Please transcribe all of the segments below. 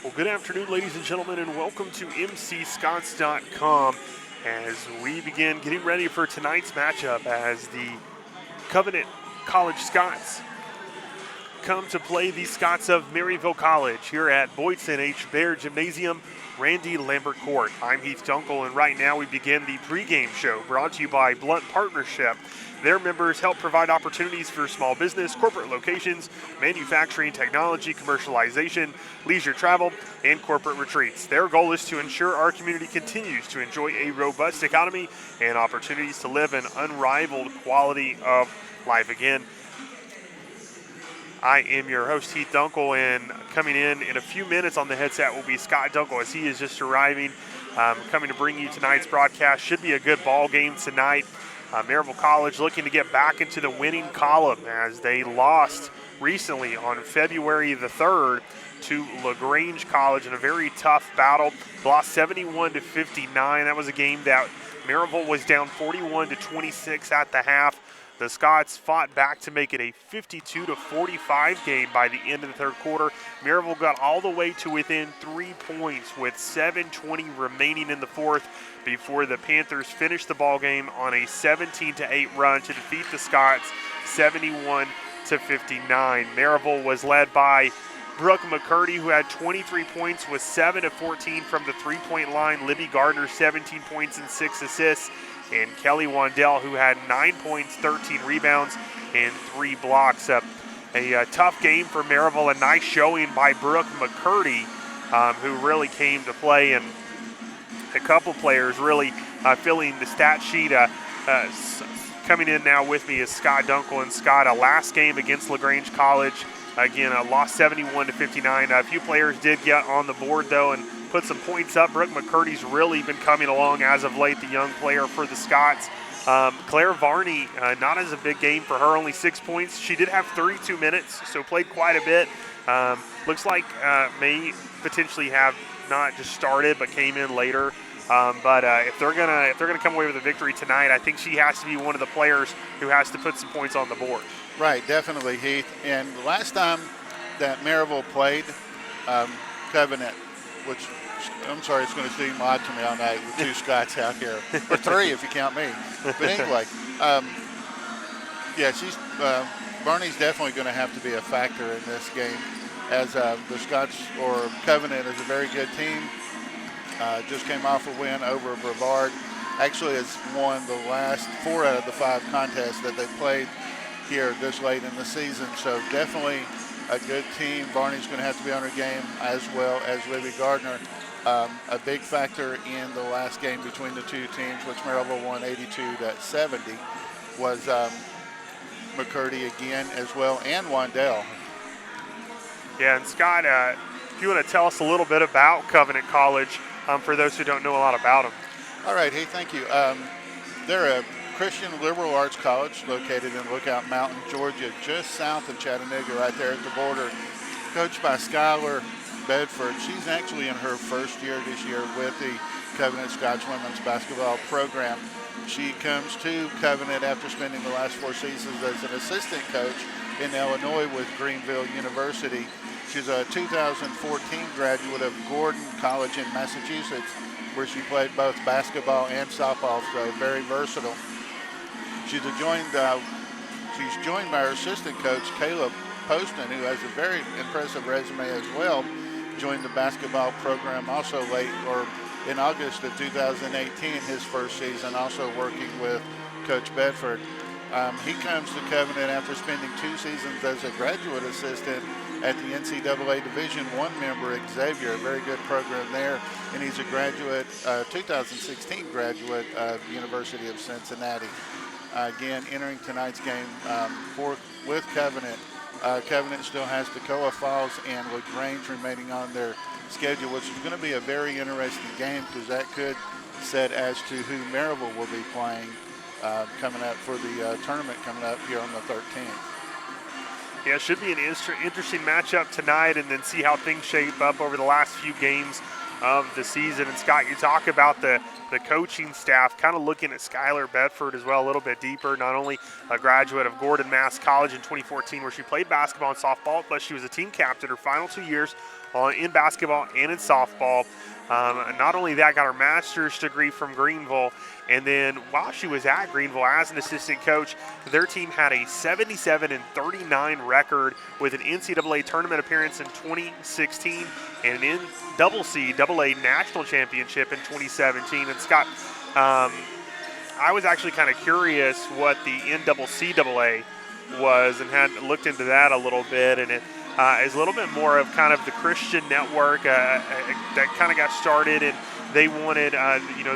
Well, good afternoon, ladies and gentlemen, and welcome to MCScots.com as we begin getting ready for tonight's matchup as the Covenant College Scots come to play the Scots of Maryville College here at Boydson H. Baird Gymnasium, Randy Lambert Court. I'm Heath Dunkel, and right now we begin the pregame show brought to you by Blunt Partnership. Their members help provide opportunities for small business, corporate locations, manufacturing, technology, commercialization, leisure travel, and corporate retreats. Their goal is to ensure our community continues to enjoy a robust economy and opportunities to live an unrivaled quality of life. Again, I am your host, Heath Dunkel, and coming in a few minutes on the headset will be Scott Dunkel as he is just arriving, coming to bring you tonight's broadcast. Should be a good ball game tonight. Maryville College looking to get back into the winning column as they lost recently on February the 3rd to LaGrange College in a very tough battle. Lost 71-59. That was a game that Maryville was down 41-26 at the half. The Scots fought back to make it a 52-45 game by the end of the third quarter. Maryville got all the way to within 3 points with 7:20 remaining in the fourth before the Panthers finished the ball game on a 17-8 run to defeat the Scots 71-59. Maryville was led by Brooke McCurdy, who had 23 points with 7 of 14 from the three-point line. Libby Gardner, 17 points and 6 assists. And Kelly Wandell, who had 9 points, 13 rebounds, and 3 blocks. A tough game for Maryville, a nice showing by Brooke McCurdy, who really came to play, and a couple players really filling the stat sheet. Coming in now with me is Scott Dunkel. And Scott, last game against LaGrange College, again, lost 71-59. A few players did get on the board, though, and put some points up. Brooke McCurdy's really been coming along as of late, the young player for the Scots. Claire Varney, not as a big game for her, only 6 points. She did have 32 minutes, so played quite a bit. Looks like may potentially have not just started, but came in later. But if they're gonna come away with a victory tonight, I think she has to be one of the players who has to put some points on the board. Right, definitely, Heath. And the last time that Maryville played Covenant, which I'm sorry, it's going to seem odd to me all night with 2 Scots out here, or 3 if you count me. But anyway, Barney's definitely going to have to be a factor in this game, as the Scots, or Covenant, is a very good team. Just came off a win over Brevard. Actually has won the last 4 out of the 5 contests that they played here this late in the season. So definitely a good team. Barney's going to have to be on her game, as well as Libby Gardner. A big factor in the last game between the two teams, which Maryville won 82-70, was McCurdy again as well, and Wandell. Yeah, and Scott, if you want to tell us a little bit about Covenant College, for those who don't know a lot about them. All right, hey, thank you. They're a Christian liberal arts college located in Lookout Mountain, Georgia, just south of Chattanooga, right there at the border. Coached by Skylar Bedford. She's actually in her first year this year with the Covenant Scots women's basketball program. She comes to Covenant after spending the last 4 seasons as an assistant coach in Illinois with Greenville University. She's a 2014 graduate of Gordon College in Massachusetts, where she played both basketball and softball, so very versatile. She's joined by her assistant coach, Caleb Poston, who has a very impressive resume as well. Joined the basketball program also in August of 2018, his first season, also working with Coach Bedford. He comes to Covenant after spending 2 seasons as a graduate assistant at the NCAA Division I member, Xavier, a very good program there. And he's a graduate, 2016 graduate of University of Cincinnati. Again, entering tonight's game with Covenant. Covenant still has Toccoa Falls and LaGrange remaining on their schedule, which is going to be a very interesting game because that could set as to who Maryville will be playing coming up for the tournament coming up here on the 13th. Yeah, it should be an interesting matchup tonight, and then see how things shape up over the last few games of the season. And Scott, you talk about the coaching staff, kind of looking at Skylar Bedford as well a little bit deeper, not only a graduate of Gordon Mass College in 2014 where she played basketball and softball, but she was a team captain her final 2 years in basketball and in softball. Not only that, got her master's degree from Greenville, and then while she was at Greenville as an assistant coach, their team had a 77-39 record with an NCAA tournament appearance in 2016 and an NCAA national championship in 2017. And Scott, I was actually kind of curious what the NCAA was and had looked into that a little bit, and it is a little bit more of kind of the Christian network that kind of got started, and they wanted,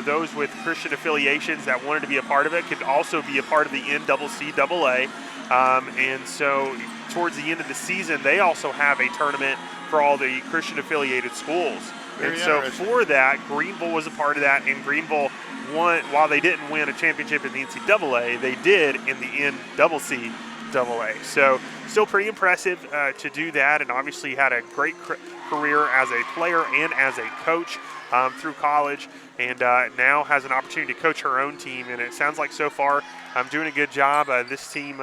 those with Christian affiliations that wanted to be a part of it could also be a part of the NCAA. And so towards the end of the season, they also have a tournament for all the Christian affiliated schools. And so for that, Greenville was a part of that, and Greenville won. While they didn't win a championship in the NCAA, they did in the NCAA. So still pretty impressive to do that, and obviously had a great career as a player and as a coach through college, and now has an opportunity to coach her own team. And it sounds like so far doing a good job. This team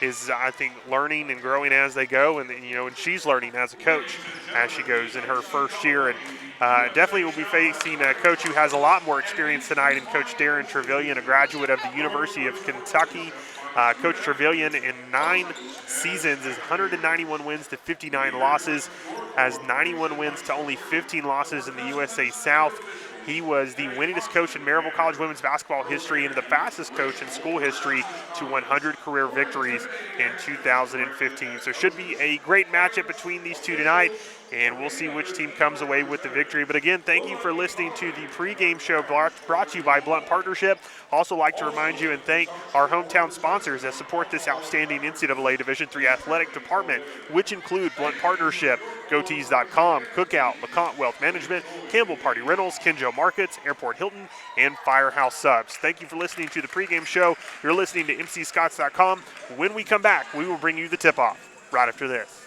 is, I think, learning and growing as they go, and and she's learning as a coach as she goes in her first year. And definitely will be facing a coach who has a lot more experience tonight, and Coach Darren Trevelyan, a graduate of the University of Kentucky. Coach Trevelyan in 9 seasons is 191 wins to 59 losses, has 91 wins to only 15 losses in the USA South. He was the winningest coach in Maryville College women's basketball history and the fastest coach in school history to 100 career victories in 2015. So should be a great matchup between these two tonight, and we'll see which team comes away with the victory. But again, thank you for listening to the pregame show brought to you by Blunt Partnership. Also like to remind you and thank our hometown sponsors that support this outstanding NCAA Division III athletic department, which include Blunt Partnership, GoTees.com, Cookout, LeConte Wealth Management, Campbell Party Rentals, Kinjo Markets, Airport Hilton, and Firehouse Subs. Thank you for listening to the pregame show. You're listening to MCScotts.com. When we come back, we will bring you the tip-off right after this.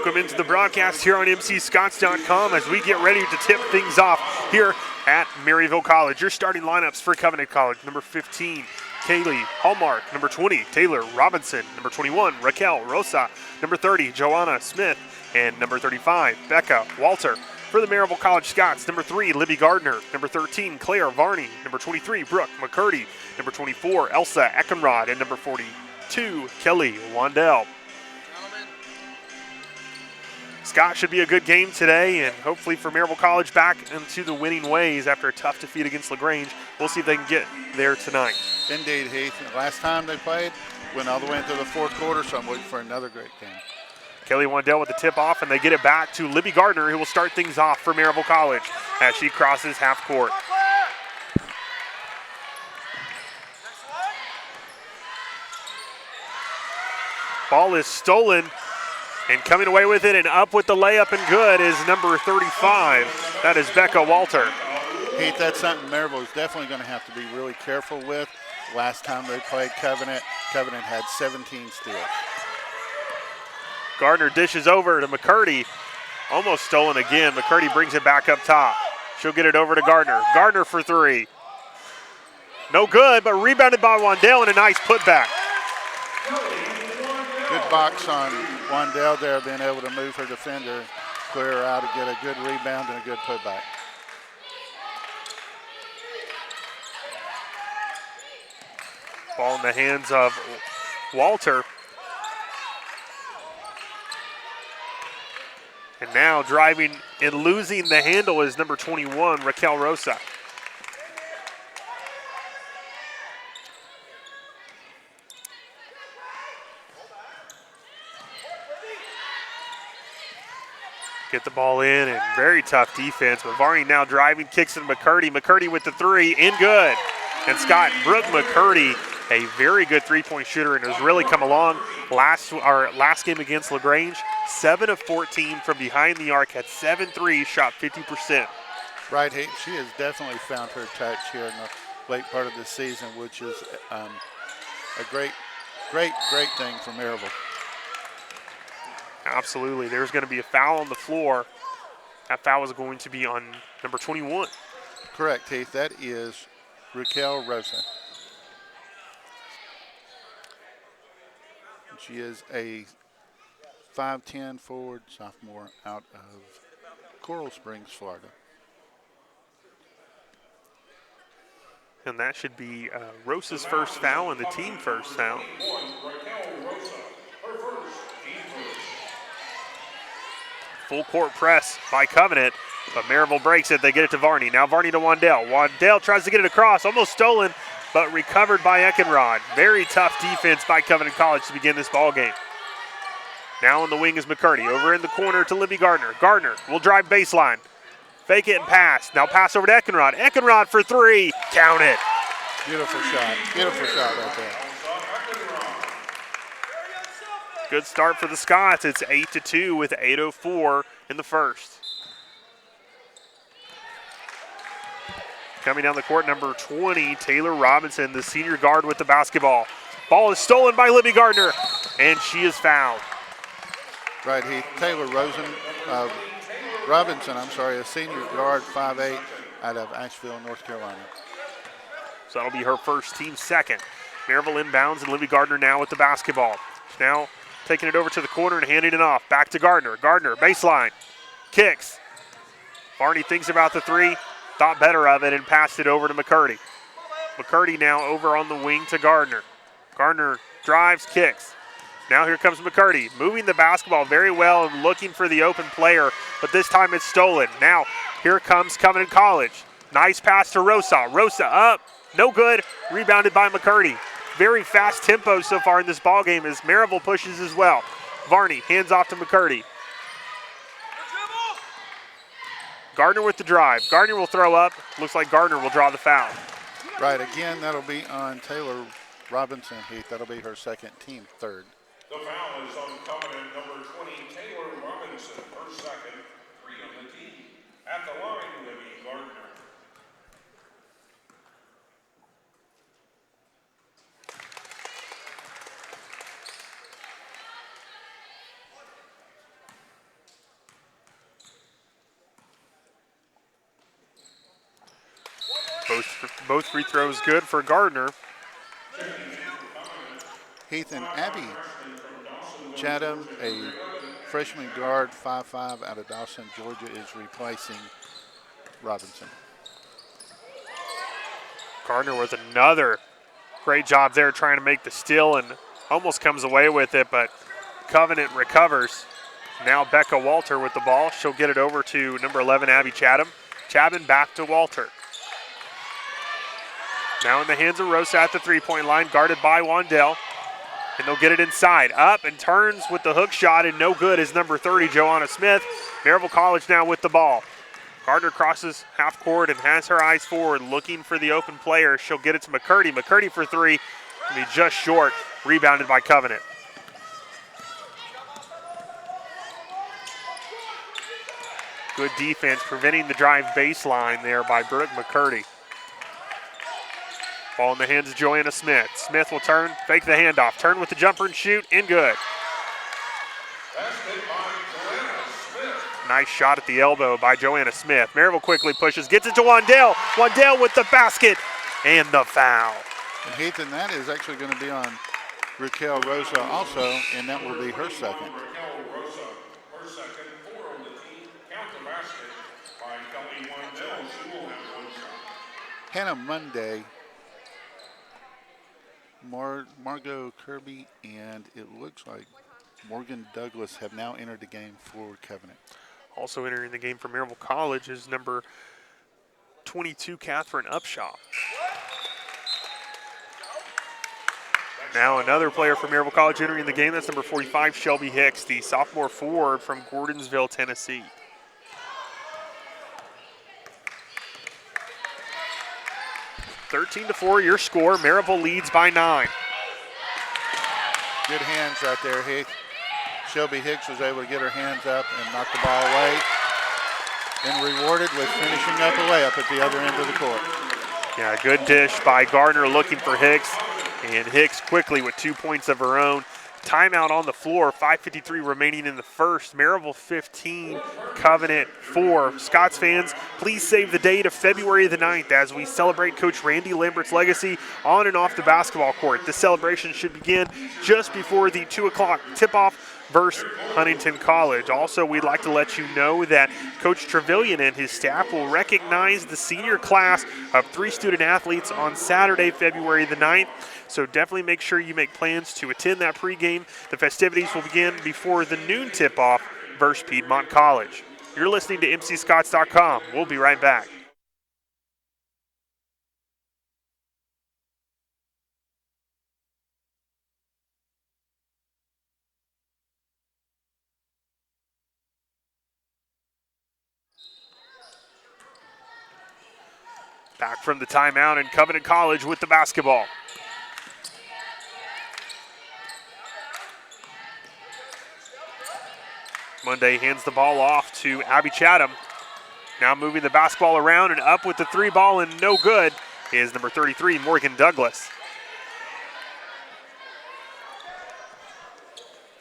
Welcome into the broadcast here on mcscots.com as we get ready to tip things off here at Maryville College. Your starting lineups for Covenant College: number 15, Kaylee Hallmark; number 20, Taylor Robinson; number 21, Raquel Rosa; number 30, Joanna Smith; and number 35, Becca Walter. For the Maryville College Scots, number 3, Libby Gardner; number 13, Claire Varney; number 23, Brooke McCurdy; number 24, Elsa Eckenrod; and number 42, Kelly Wandell. Scott, should be a good game today, and hopefully for Maryville College back into the winning ways after a tough defeat against LaGrange. We'll see if they can get there tonight. Indeed, Heath. Last time they played, went all the way into the fourth quarter, so I'm waiting for another great game. Kelly Wandell with the tip-off, and they get it back to Libby Gardner, who will start things off for Maryville College as she crosses half court. Ball is stolen, and coming away with it and up with the layup and good is number 35. That is Becca Walter. Heath, that's something Maryville is definitely going to have to be really careful with. Last time they played Covenant, Covenant had 17 steals. Gardner dishes over to McCurdy. Almost stolen again. McCurdy brings it back up top. She'll get it over to Gardner. Gardner for three. No good, but rebounded by Wandell and a nice putback. Good box on Wandell there, being able to move her defender, clear her out, and get a good rebound and a good putback. Ball in the hands of Walter. And now driving and losing the handle is number 21, Raquel Rosa. Get the ball in, and very tough defense. But Varney now driving, kicks it to McCurdy. McCurdy with the three, in good. And Scott, Brooke McCurdy, a very good three-point shooter, and has really come along. Last game against LaGrange, 7 of 14 from behind the arc, had 7 threes, shot 50%. Right, she has definitely found her touch here in the late part of the season, which is a great thing for Maryville. Absolutely. There's going to be a foul on the floor. That foul is going to be on number 21. Correct, Heath. That is Raquel Rosa. She is a 5'10" forward sophomore out of Coral Springs, Florida. And that should be Rosa's first foul and the team first foul. Full court press by Covenant, but Maryville breaks it. They get it to Varney. Now Varney to Wandell. Wandell tries to get it across, almost stolen, but recovered by Eckenrod. Very tough defense by Covenant College to begin this ball game. Now on the wing is McCurdy. Over in the corner to Libby Gardner. Gardner will drive baseline. Fake it and pass. Now pass over to Eckenrod. Eckenrod for three. Count it. Beautiful shot. Beautiful shot right there. Good start for the Scots. It's 8-2 with 8:04 in the first. Coming down the court, number 20, Taylor Robinson, the senior guard with the basketball. Ball is stolen by Libby Gardner, and she is fouled. Right, Heath. Taylor Robinson, a senior guard, 5'8", out of Asheville, North Carolina. So that'll be her first, team second. Maryville inbounds, and Libby Gardner now with the basketball. Now taking it over to the corner and handing it off. Back to Gardner. Gardner, baseline, kicks. Varney thinks about the three, thought better of it, and passed it over to McCurdy. McCurdy now over on the wing to Gardner. Gardner drives, kicks. Now here comes McCurdy, moving the basketball very well and looking for the open player, but this time it's stolen. Now here comes Covenant College. Nice pass to Rosa. Rosa up, no good, rebounded by McCurdy. Very fast tempo so far in this ball game as Maryville pushes as well. Varney hands off to McCurdy. Gardner with the drive. Gardner will throw up. Looks like Gardner will draw the foul. Right, again, that'll be on Taylor Robinson, Heath. That'll be her second, team third. The foul is on Covenant number 20, Taylor Robinson, her second, 3 on the team. At the line, Libby Gardner. Both free throws good for Gardner. Heath and Abby Chatham, a freshman guard, 5'5", out of Dawson, Georgia, is replacing Robinson. Gardner with another great job there trying to make the steal and almost comes away with it, but Covenant recovers. Now Becca Walter with the ball. She'll get it over to number 11, Abby Chatham. Chatham back to Walter. Now in the hands of Rosa at the three-point line, guarded by Wandell. And they'll get it inside. Up and turns with the hook shot, and no good is number 30, Joanna Smith. Maryville College now with the ball. Gardner crosses half court and has her eyes forward, looking for the open player. She'll get it to McCurdy. McCurdy for three. Will be just short. Rebounded by Covenant. Good defense, preventing the drive baseline there by Brooke McCurdy. Ball in the hands of Joanna Smith. Smith will turn, fake the handoff, turn with the jumper and shoot, in good. Nice shot at the elbow by Joanna Smith. Maryville quickly pushes, gets it to Wandell. Wandell with the basket and the foul. And Heath, and that is actually going to be on Raquel Rosa also, and that will be her second. Hannah Monday, Margot Kirby, and it looks like Morgan Douglas have now entered the game for Covenant. Also entering the game for Maryville College is number 22, Catherine Upshaw. Now another player from Maryville College entering the game. That's number 45, Shelby Hicks, the sophomore forward from Gordonsville, Tennessee. (13-4) your score. Maryville leads by 9. Good hands right there, Heath. Shelby Hicks was able to get her hands up and knock the ball away, and rewarded with finishing up a layup at the other end of the court. Yeah, good dish by Gardner looking for Hicks, and Hicks quickly with 2 points of her own. Timeout on the floor, 5:53 remaining in the first. Maryville 15, Covenant 4. Scots fans, please save the date of February the 9th as we celebrate Coach Randy Lambert's legacy on and off the basketball court. This celebration should begin just before the 2 o'clock tip-off versus Huntington College. Also, we'd like to let you know that Coach Trevelyan and his staff will recognize the senior class of 3 student athletes on Saturday, February the 9th. So definitely make sure you make plans to attend that pregame. The festivities will begin before the noon tip-off versus Piedmont College. You're listening to MCScots.com. We'll be right back. Back from the timeout, and Covenant College with the basketball. Monday hands the ball off to Abby Chatham. Now moving the basketball around and up with the 3 ball, and no good is number 33, Morgan Douglas.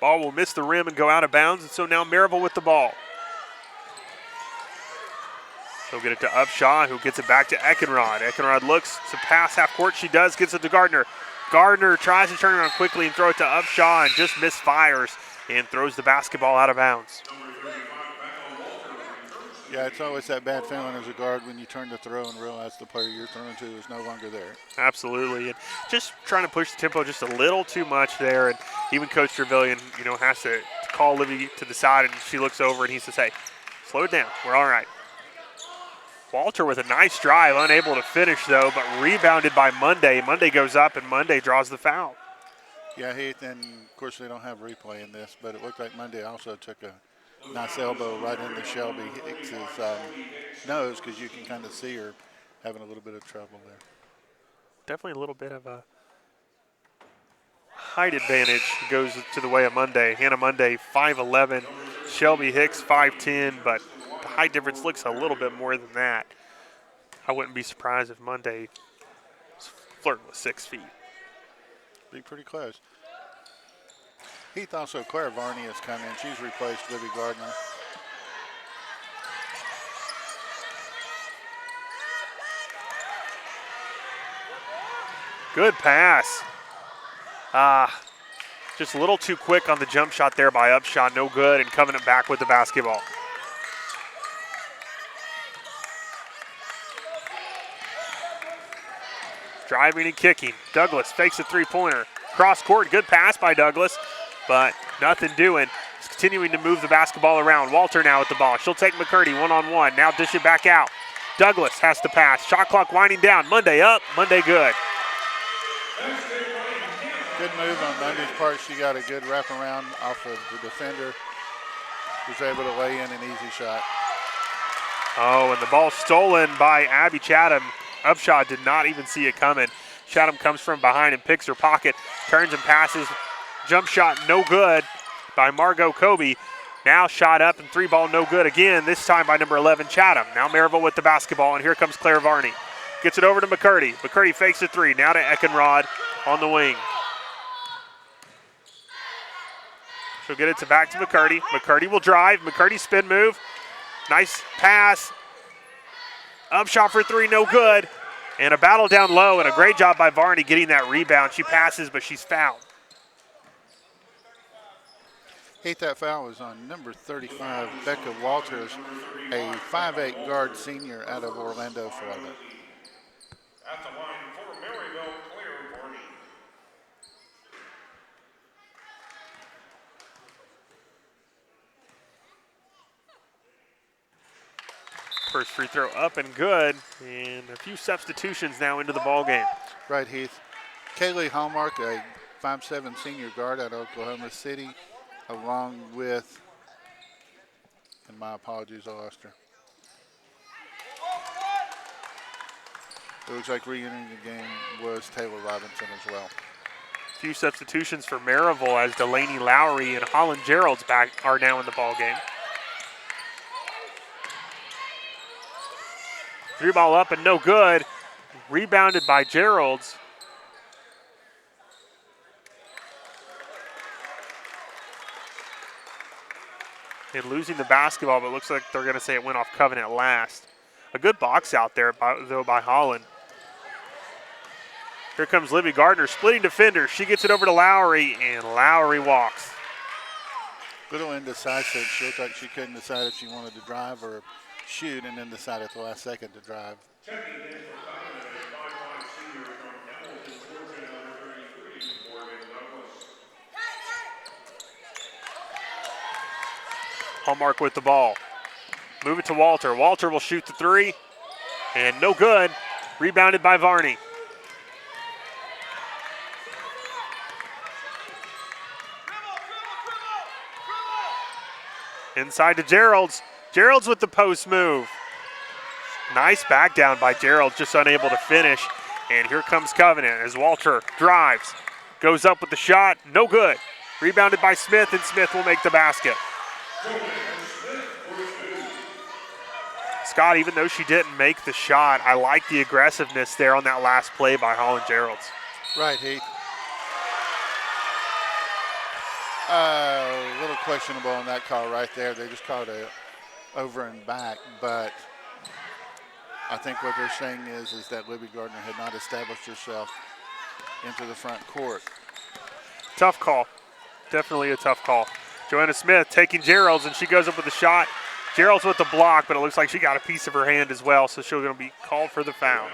Ball will miss the rim and go out of bounds, and so now Maryville with the ball. He'll get it to Upshaw, who gets it back to Eckenrod. Eckenrod looks to pass half court. She does, gets it to Gardner. Gardner tries to turn around quickly and throw it to Upshaw and just misfires and throws the basketball out of bounds. Yeah, it's always that bad feeling as a guard when you turn to throw and realize the player you're throwing to is no longer there. Absolutely, and just trying to push the tempo just a little too much there, and even Coach Trevelyan, has to call Livy to the side, and she looks over and he says, hey, slow it down, we're all right. Walter with a nice drive, unable to finish though, but rebounded by Monday. Monday goes up and Monday draws the foul. Yeah, Heath, and of course they don't have replay in this, but it looked like Monday also took a nice elbow right into Shelby Hicks' nose, because you can kind of see her having a little bit of trouble there. Definitely a little bit of a height advantage goes to the way of Monday. Hannah Monday, 5'11", Shelby Hicks, 5'10", but the height difference looks a little bit more than that. I wouldn't be surprised if Monday was flirting with 6 feet. Be pretty close. Heath, also Claire Varney has come in. She's replaced Libby Gardner. Good pass. Just a little too quick on the jump shot there by Upshaw. No good, and Covenant back with the basketball. Driving and kicking. Douglas fakes a three-pointer. Cross court, good pass by Douglas, but nothing doing. He's continuing to move the basketball around. Walter now with the ball. She'll take McCurdy one-on-one. Now dish it back out. Douglas has to pass. Shot clock winding down. Monday up, Monday good. Good move on Monday's part. She got a good wraparound off of the defender. Was able to lay in an easy shot. Oh, and the ball stolen by Abby Chatham. Upshaw did not even see it coming. Chatham comes from behind and picks her pocket, turns and passes. Jump shot no good by Margot Kobe. Now shot up and three ball no good again, this time by number 11, Chatham. Now Maryville with the basketball, and here comes Claire Varney. Gets it over to McCurdy. McCurdy fakes a three. Now to Eckenrod on the wing. She'll get it back to McCurdy. McCurdy will drive. McCurdy spin move. Nice pass. Up shot for three, no good. And a battle down low, and a great job by Varney getting that rebound. She passes, but she's fouled. That foul was on number 35, Becca Walters, a 5'8" guard senior out of Orlando, Florida. At the line for Maryville, Claire Varney. First free throw up and good, and a few substitutions now into the ball game. Right, Heath. Kaylee Hallmark, a 5'7" senior guard out of Oklahoma City, along with, and my apologies, I lost her. It looks like re-entering the game was Taylor Robinson as well. A few substitutions for Maryville as Delaney Lowry and Holland Gerald's back are now in the ball game. Three ball up and no good. Rebounded by Gerald's. And losing the basketball, but it looks like they're going to say it went off Covenant last. A good box out there, though, by Holland. Here comes Libby Gardner, splitting defender. She gets it over to Lowry, and Lowry walks. Little indecisive. She looked like she couldn't decide if she wanted to drive or shoot, and then decided at the last second to drive. Checking in for Covenant is 5'5" senior from Hamilton, Georgia, number 33, Morgan Douglas. Hallmark with the ball. Move it to Walter. Walter will shoot the three, and no good. Rebounded by Varney. Inside to Gerald's. Gerald's with the post move. Nice back down by Gerald, just unable to finish. And here comes Covenant as Walter drives. Goes up with the shot, no good. Rebounded by Smith, and Smith will make the basket. Scott, even though she didn't make the shot, I like the aggressiveness there on that last play by Holland Gerald's. Right, Heath. A little questionable on that call right there. They just called it over and back, but I think what they're saying is that Libby Gardner had not established herself into the front court. Tough call. Definitely a tough call. Joanna Smith taking Gerald's, and she goes up with a shot. Gerald's with the block, but it looks like she got a piece of her hand as well, so she's going to be called for the foul.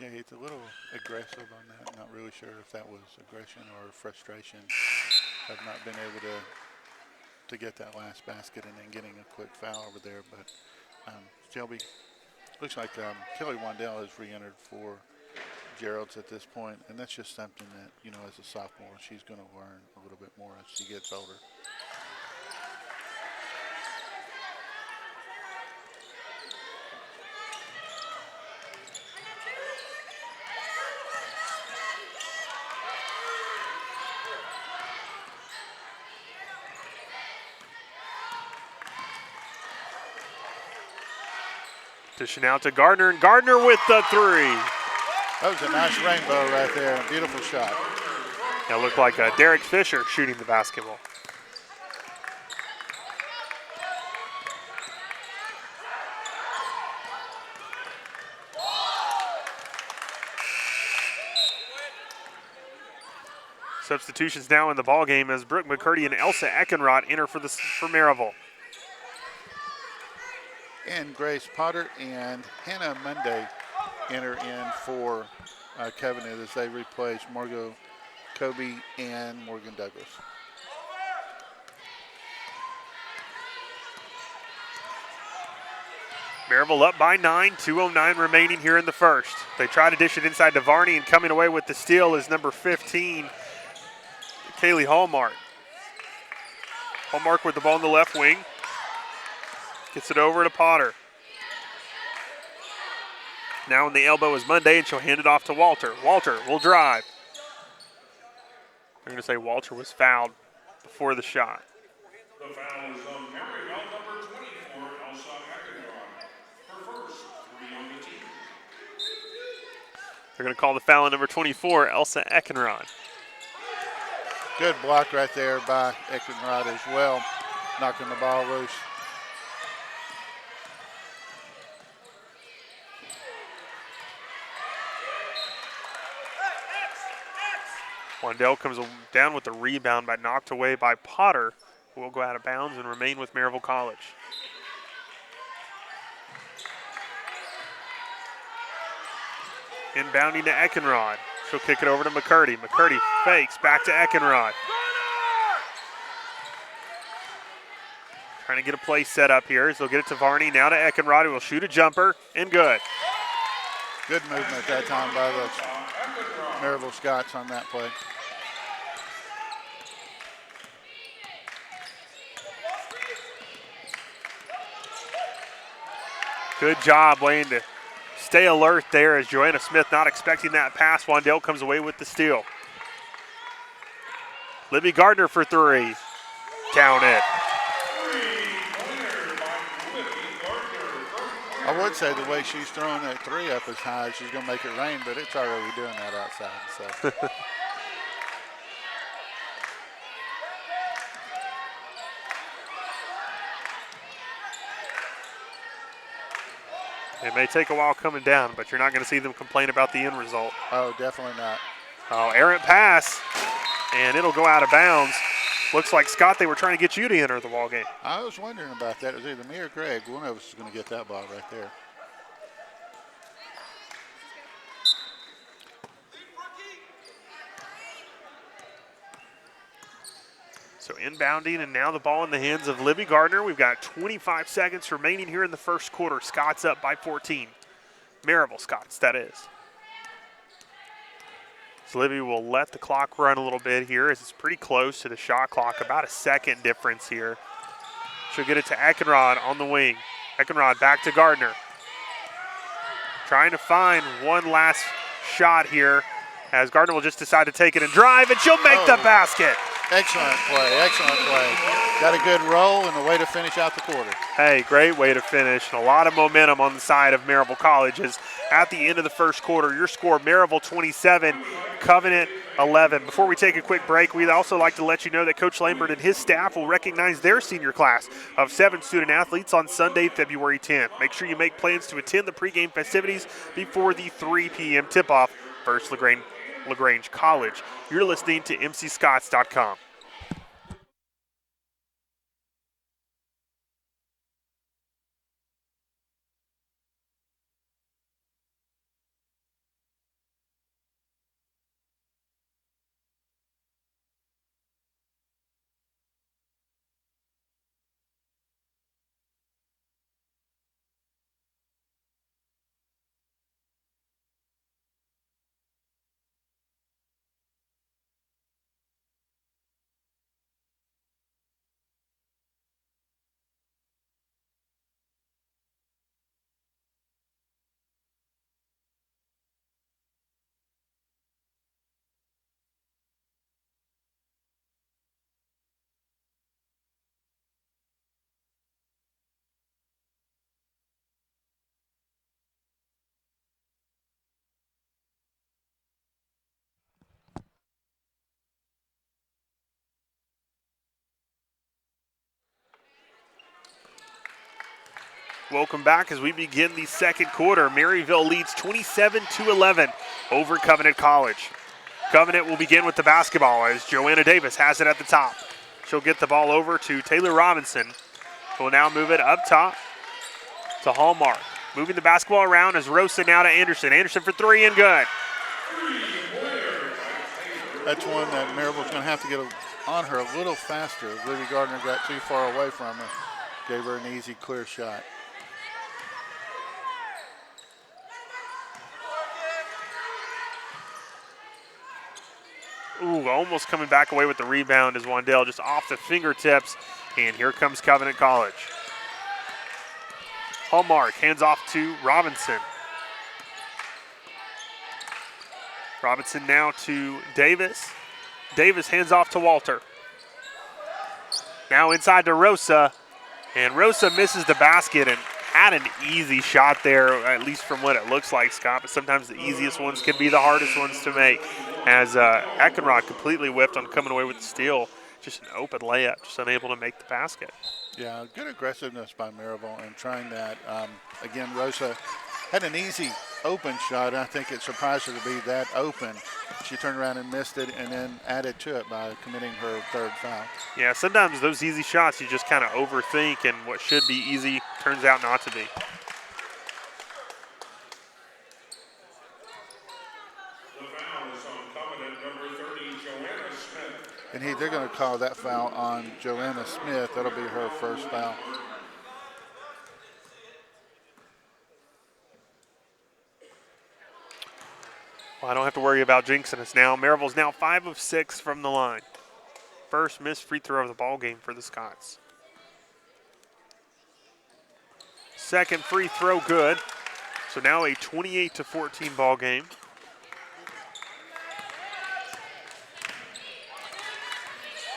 Yeah, he's a little aggressive on that. Not really sure if that was aggression or frustration. Have not been able to get that last basket and then getting a quick foul over there. But Shelby, looks like Kelly Wandell has re-entered for Gerald's at this point, and that's just something that, you know, as a sophomore, she's going to learn a little bit more as she gets older. Dishing out to Gardner, and Gardner with the three. That was a nice rainbow right there. A beautiful shot. It looked like Derek Fisher shooting the basketball. Substitutions now in the ball game as Brooke McCurdy and Elsa Eckenrod enter for Maryville. And Grace Potter and Hannah Monday enter in for Covenant as they replace Margot Kobe and Morgan Douglas. Maryville up by 9, 2:09 remaining here in the first. They try to dish it inside to Varney, and coming away with the steal is number 15, Kaylee Hallmark. Hallmark with the ball in the left wing. Gets it over to Potter. Now in the elbow is Monday, and she'll hand it off to Walter. Walter will drive. I'm going to say Walter was fouled before the shot. The foul is on Maryville, number 24, Elsa Eckenrod. Her first 3 on the team. They're going to call the foul on number 24, Elsa Eckenrod. Good block right there by Eckenrod as well, knocking the ball loose. Wandell comes down with the rebound, but knocked away by Potter, who will go out of bounds and remain with Maryville College. Inbounding to Eckenrod. She'll kick it over to McCurdy. McCurdy fakes back to Eckenrod. Trying to get a play set up here. So they'll get it to Varney. Now to Eckenrod, who will shoot a jumper, and good. Good movement at that time by the Maryville Scots on that play. Good job, Wayne, to stay alert there as Joanna Smith not expecting that pass. Wandell comes away with the steal. Libby Gardner for 3. Count it. I would say the way she's throwing that 3 up as high, she's going to make it rain, but it's already doing that outside. So. It may take a while coming down, but you're not going to see them complain about the end result. Oh, definitely not. Oh, errant pass, and it'll go out of bounds. Looks like, Scott, they were trying to get you to enter the ball game. I was wondering about that. It was either me or Greg. One of us is going to get that ball right there. So inbounding, and now the ball in the hands of Libby Gardner. We've got 25 seconds remaining here in the first quarter. Scots up by 14. Maryville Scots, that is. So Libby will let the clock run a little bit here as it's pretty close to the shot clock, about a second difference here. She'll get it to Eckenrod on the wing. Eckenrod back to Gardner. Trying to find one last shot here as Gardner will just decide to take it and drive, and she'll make the basket. Excellent play, excellent play. Got a good roll and a way to finish out the quarter. Hey, great way to finish, and a lot of momentum on the side of Maryville College as at the end of the first quarter, your score, Maryville 27, Covenant 11. Before we take a quick break, we'd also like to let you know that Coach Lambert and his staff will recognize their senior class of 7 student athletes on Sunday, February 10th. Make sure you make plans to attend the pregame festivities before the 3 p.m. tip-off versus LaGrange College. You're listening to MCScots.com. Welcome back as we begin the second quarter. Maryville leads 27-11 over Covenant College. Covenant will begin with the basketball as Joanna Davis has it at the top. She'll get the ball over to Taylor Robinson, who will now move it up top to Hallmark. Moving the basketball around is Rosa now to Anderson. Anderson for three and good. That's one that Maryville's going to have to get on her a little faster. Libby Gardner got too far away from her. Gave her an easy, clear shot. Ooh, almost coming back away with the rebound is Wandell, just off the fingertips. And here comes Covenant College. Hallmark hands off to Robinson. Robinson now to Davis. Davis hands off to Walter. Now inside to Rosa. And Rosa misses the basket and had an easy shot there, at least from what it looks like, Scott. But sometimes the easiest ones can be the hardest ones to make. As Eckenrod completely whipped on coming away with the steal. Just an open layup, just unable to make the basket. Yeah, good aggressiveness by Maryville and trying that. Again, Rosa had an easy open shot. I think it surprised her to be that open. She turned around and missed it and then added to it by committing her third foul. Yeah, sometimes those easy shots you just kind of overthink, and what should be easy turns out not to be. And they're going to call that foul on Joanna Smith. That'll be her first foul. Well, I don't have to worry about jinxing us now. Maryville's now 5 of 6 from the line. First missed free throw of the ball game for the Scots. Second free throw good. So now a 28-14 ball game.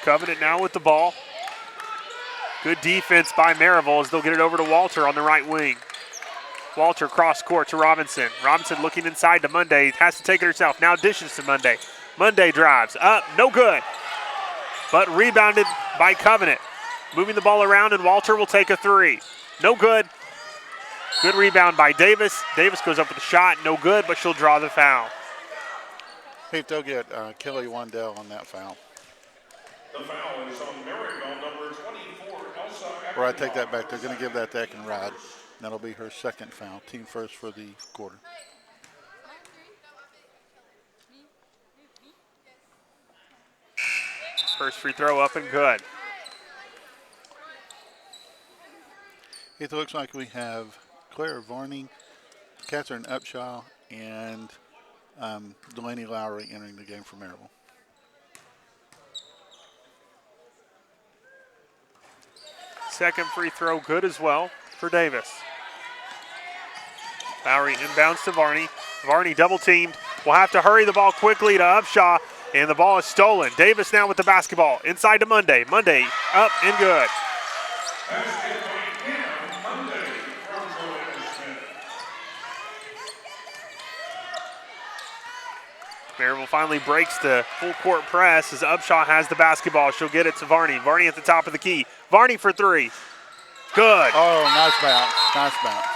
Covenant now with the ball. Good defense by Maryville as they'll get it over to Walter on the right wing. Walter cross court to Robinson. Robinson looking inside to Monday. Has to take it herself. Now dishes to Monday. Monday drives up, no good. But rebounded by Covenant. Moving the ball around and Walter will take a three. No good. Good rebound by Davis. Davis goes up with a shot, no good, but she'll draw the foul. Hey, they'll get Kelly Wandell on that foul. The foul is on Maryville, number 24, Elsa. Or I take that back. They're going to give that to Eckenrod. That'll be her second foul. Team first for the quarter. First free throw up and good. It looks like we have Claire Varney, Catherine Upshaw, and Delaney Lowry entering the game for Maryville. Second free throw good as well for Davis. Lowry inbounds to Varney. Varney double teamed. Will have to hurry the ball quickly to Upshaw, and the ball is stolen. Davis now with the basketball. Inside to Monday. Monday up and good. Maryville finally breaks the full court press as Upshaw has the basketball. She'll get it to Varney. Varney at the top of the key. Varney for three. Good. Oh, nice bounce. Nice bounce.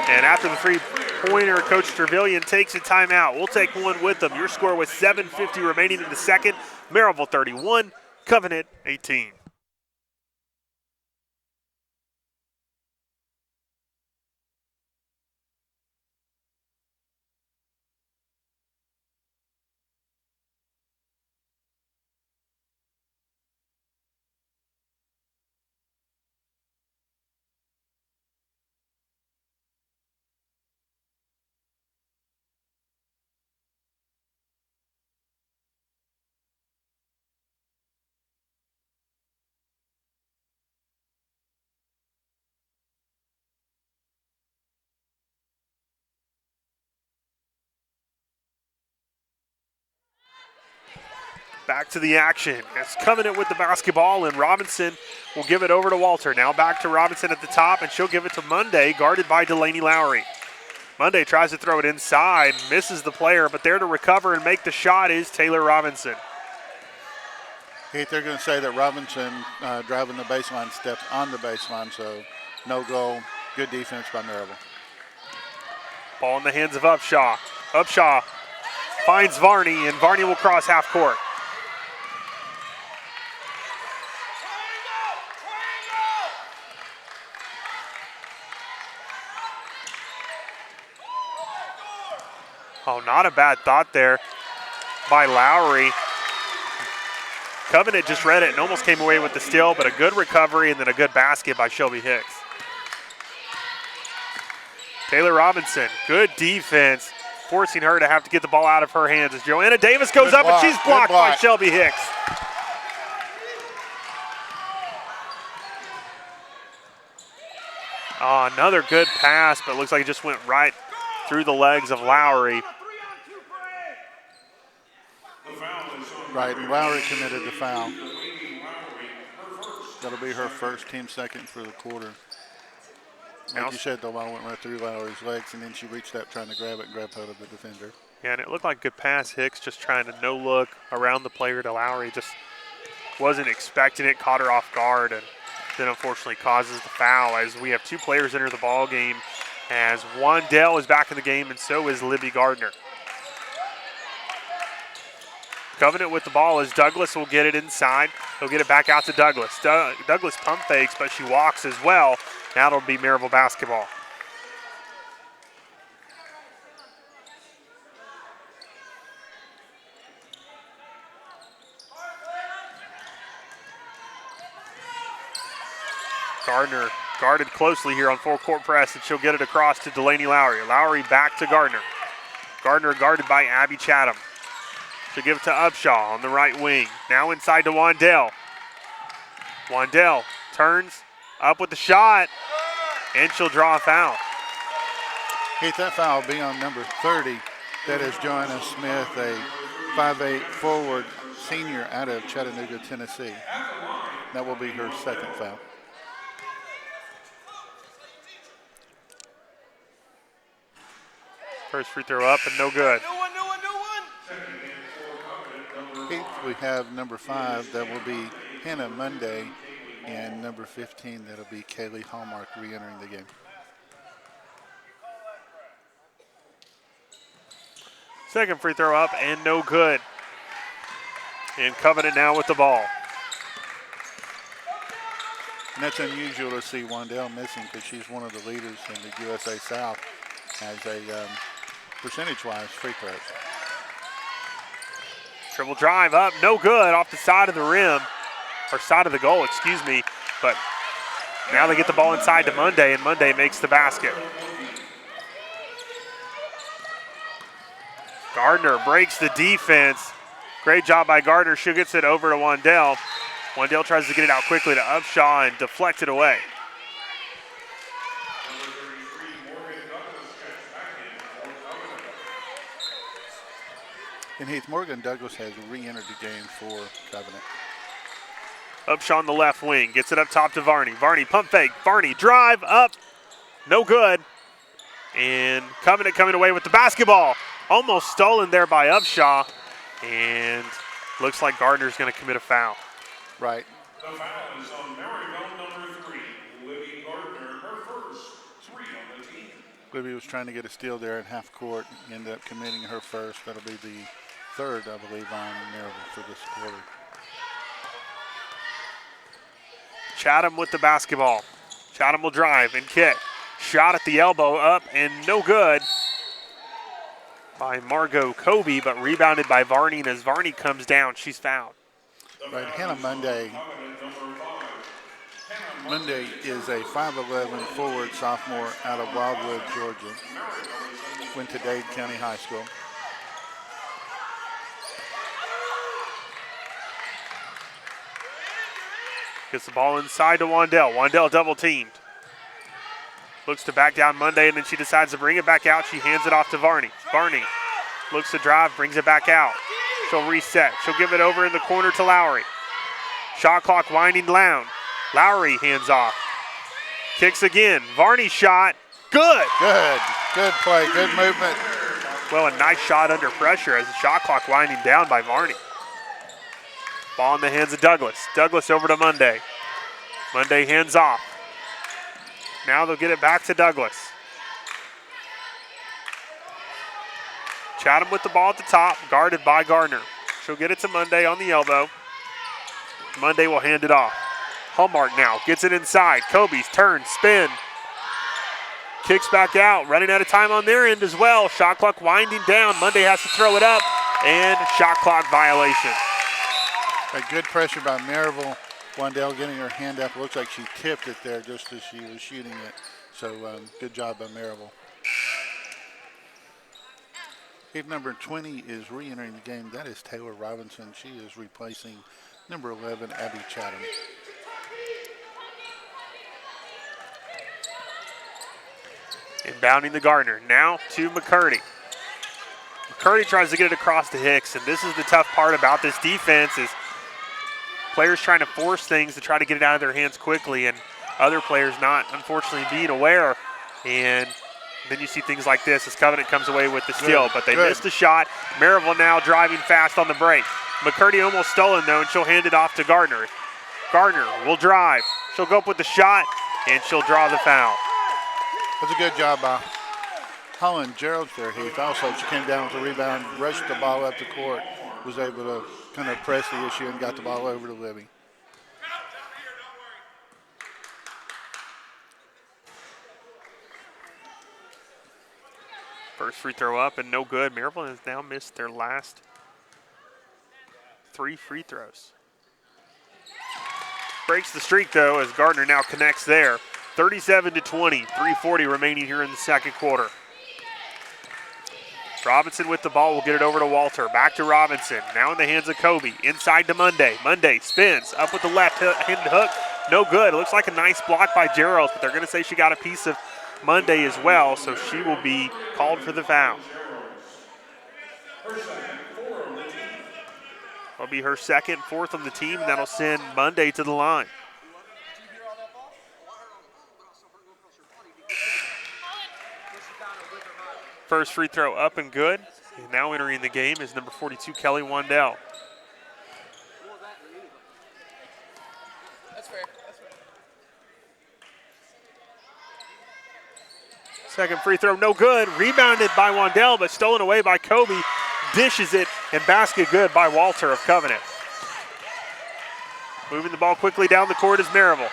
And after the three-pointer, Coach Trevelyan takes a timeout. We'll take one with them. Your score with 7:50 remaining in the second. Maryville 31, Covenant 18. Back to the action. It's Covenant with the basketball, and Robinson will give it over to Walter. Now back to Robinson at the top, and she'll give it to Monday, guarded by Delaney Lowry. Monday tries to throw it inside, misses the player, but there to recover and make the shot is Taylor Robinson. They're going to say that Robinson driving the baseline stepped on the baseline, so no goal. Good defense by Maryville. Ball in the hands of Upshaw. Upshaw finds Varney, and Varney will cross half court. Oh, not a bad thought there by Lowry. Covenant just read it and almost came away with the steal, but a good recovery and then a good basket by Shelby Hicks. Taylor Robinson, good defense, forcing her to have to get the ball out of her hands as Joanna Davis goes up and she's blocked by Shelby Hicks. Oh, another good pass, but it looks like it just went right through the legs of Lowry. Right, and Lowry committed the foul. That'll be her first, team second for the quarter. Like you said, the ball went right through Lowry's legs, and then she reached up trying to grab it and grab hold of the defender. Yeah, and it looked like a good pass. Hicks just trying to no-look around the player to Lowry. Just wasn't expecting it, caught her off guard, and then unfortunately causes the foul as we have two players enter the ball game as Wandell is back in the game and so is Libby Gardner. Covenant with the ball as Douglas will get it inside. He'll get it back out to Douglas. Douglas pump fakes, but she walks as well. Now it'll be Maryville basketball. Gardner guarded closely here on full court press, and she'll get it across to Delaney Lowry. Lowry back to Gardner. Gardner guarded by Abby Chatham. She'll give it to Upshaw on the right wing. Now inside to Wandell. Wandell turns up with the shot, and she'll draw a foul. Heath, that foul will be on number 30. That is Joanna Smith, a 5'8" forward senior out of Chattanooga, Tennessee. That will be her second foul. First free throw up and no good. Heath, we have number 5. That will be Hannah Monday. And number 15, that'll be Kaylee Hallmark re-entering the game. Second free throw up and no good. And Covenant now with the ball. And that's unusual to see Wandell missing because she's one of the leaders in the USA South as a percentage-wise free throws. Triple drive up, no good, off the side of the rim, or side of the goal, excuse me. But now they get the ball inside to Monday, and Monday makes the basket. Gardner breaks the defense. Great job by Gardner. She gets it over to Wandell. Wandell tries to get it out quickly to Upshaw and deflect it away. And Heath, Morgan Douglas has re-entered the game for Covenant. Upshaw on the left wing, gets it up top to Varney. Varney pump fake, Varney drive up, no good. And Covenant coming away with the basketball. Almost stolen there by Upshaw. And looks like Gardner's gonna commit a foul. Right. The foul is on Maryville number 3, Libby Gardner, her first 3 on the team. Libby was trying to get a steal there at half court, ended up committing her first. That'll be the third, I believe, on Maryville for this quarter. Chatham with the basketball. Chatham will drive and kick. Shot at the elbow up and no good by Margot Kobe, but rebounded by Varney, and as Varney comes down, she's fouled. Right, Hannah Monday. Monday is a 5'11" forward sophomore out of Wildwood, Georgia. Went to Dade County High School. Gets the ball inside to Wandell. Wandell double teamed. Looks to back down Monday, and then she decides to bring it back out. She hands it off to Varney. Varney looks to drive, brings it back out. She'll reset. She'll give it over in the corner to Lowry. Shot clock winding down. Lowry hands off. Kicks again. Varney shot. Good. Good play, good movement. Well, a nice shot under pressure as the shot clock winding down by Varney. Ball in the hands of Douglas. Douglas over to Monday. Monday hands off. Now they'll get it back to Douglas. Chatham with the ball at the top, guarded by Gardner. She'll get it to Monday on the elbow. Monday will hand it off. Hallmark now gets it inside. Kobe's turn, spin. Kicks back out, running out of time on their end as well. Shot clock winding down. Monday has to throw it up, and shot clock violation. A good pressure by Maryville. Wandell getting her hand up. Looks like she tipped it there just as she was shooting it. So good job by Maryville. If number 20 is re-entering the game, that is Taylor Robinson. She is replacing number 11, Abby Chatham. Inbounding the Gardner. Now to McCurdy. McCurdy tries to get it across to Hicks, and this is the tough part about this defense is players trying to force things to try to get it out of their hands quickly, and other players not, unfortunately, being aware. And then you see things like this as Covenant comes away with the steal, but they missed the shot. Maryville now driving fast on the break. McCurdy almost stolen, though, and she'll hand it off to Gardner. Gardner will drive. She'll go up with the shot, and she'll draw the foul. That's a good job by Holland Gerald there, Heath. Also, she came down with the rebound, rushed the ball up the court, was able to kind of press the issue and got the ball over to Libby. First free throw up and no good. Maryville has now missed their last 3 free throws. Breaks the streak, though, as Gardner now connects there. 37-20, 3:40 remaining here in the second quarter. Robinson with the ball will get it over to Walter. Back to Robinson. Now in the hands of Kobe. Inside to Monday. Monday spins up with the left-handed hook. No good. It looks like a nice block by Gerald, but they're going to say she got a piece of Monday as well, so she will be called for the foul. That'll be her second, 4th on the team, and that'll send Monday to the line. First free throw up and good. And now entering the game is number 42, Kelly Wandell. That's fair. That's fair. Second free throw, no good. Rebounded by Wandell, but stolen away by Kobe. Dishes it, and basket good by Walter of Covenant. Moving the ball quickly down the court is Maryville.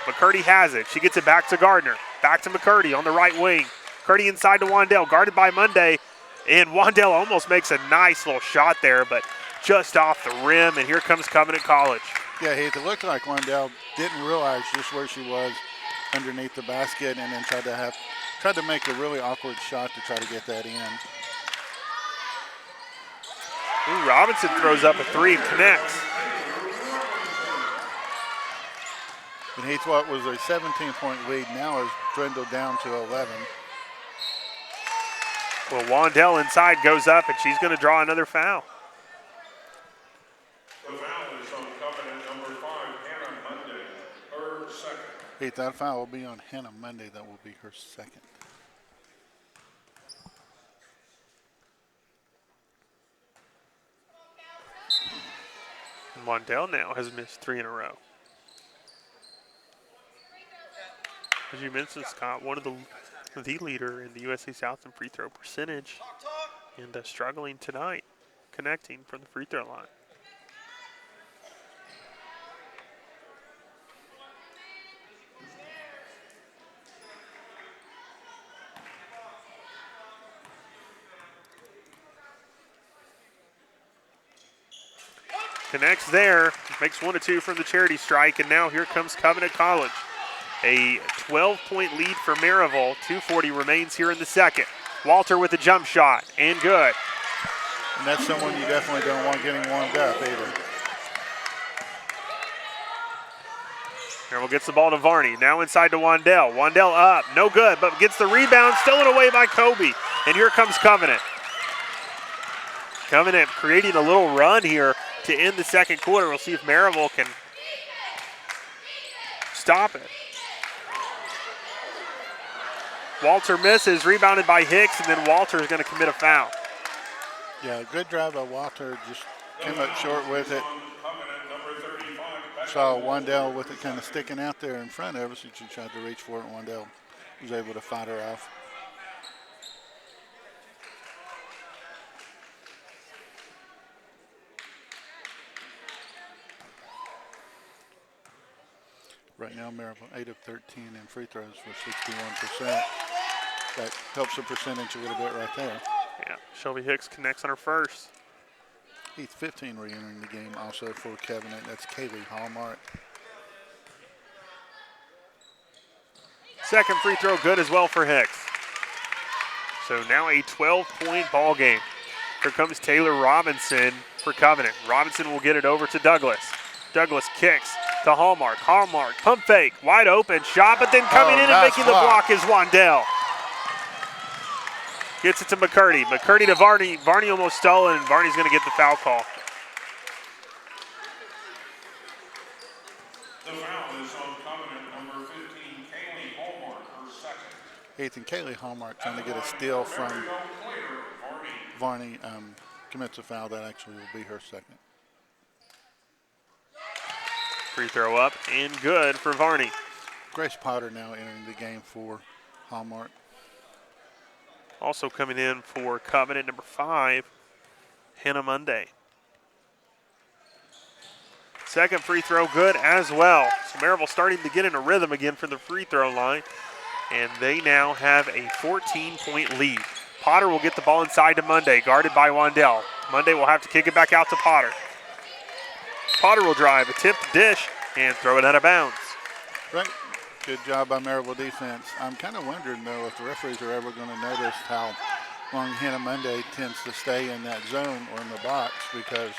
McCurdy has it. She gets it back to Gardner. Back to McCurdy on the right wing. McCurdy inside to Wandell, guarded by Monday. And Wandell almost makes a nice little shot there, but just off the rim, and here comes Covenant College. Yeah, Heath, it looked like Wandell didn't realize just where she was underneath the basket and then tried to make a really awkward shot to try to get that in. Ooh, Robinson throws up a 3 and connects. And Heath, what was a 17-point lead now has dwindled down to 11. Well, Wandell inside goes up, and she's going to draw another foul. The foul is on Covenant number 5, Hannah Monday, her second. Heath, that foul will be on Hannah Monday. That will be her second. And Wandell now has missed 3 in a row. As you mentioned, Scott, one of the leader in the USA South in free throw percentage, and struggling tonight, connecting from the free throw line. Connects there, makes 1 of 2 from the charity strike, and now here comes Covenant College. A 12-point lead for Maryville. 2:40 remains here in the second. Walter with a jump shot, and good. And that's someone you definitely don't want getting warmed up either. Maryville gets the ball to Varney. Now inside to Wandell. Wandell up, no good, but gets the rebound, stolen away by Kobe. And here comes Covenant. Covenant creating a little run here to end the second quarter. We'll see if Maryville can stop it. Walter misses, rebounded by Hicks, and then Walter is going to commit a foul. Yeah, good drive by Walter, just came up short with it. Saw Wandell with it kind of sticking out there in front of us, and she tried to reach for it, and Wandell was able to fight her off. Right now, Maryville 8 of 13 in free throws for 61%. That helps the percentage a little bit right there. Yeah, Shelby Hicks connects on her first. He's 15 re-entering the game also for Covenant. That's Kaylee Hallmark. Second free throw good as well for Hicks. So now a 12-point ball game. Here comes Taylor Robinson for Covenant. Robinson will get it over to Douglas. Douglas kicks to Hallmark. Hallmark, pump fake, wide open shot, but then coming in and nice making the block is Wandell. Gets it to McCurdy. McCurdy to Varney. Varney almost stolen, and Varney's going to get the foul call. The foul is on Covenant number 15, Kaylee Hallmark, her second. Ethan Kaylee Hallmark trying to get a steal from Varney. Commits a foul. That actually will be her second. Free throw up and good for Varney. Grace Potter now entering the game for Hallmark. Also coming in for Covenant number 5, Hannah Monday. Second free throw good as well. So Maryville starting to get in a rhythm again from the free throw line. And they now have a 14-point lead. Potter will get the ball inside to Monday, guarded by Wandell. Monday will have to kick it back out to Potter. Potter will drive, attempt to dish, and throw it out of bounds. Right. Good job by Maryville defense. I'm kind of wondering, though, if the referees are ever going to notice how long Hannah Monday tends to stay in that zone or in the box because,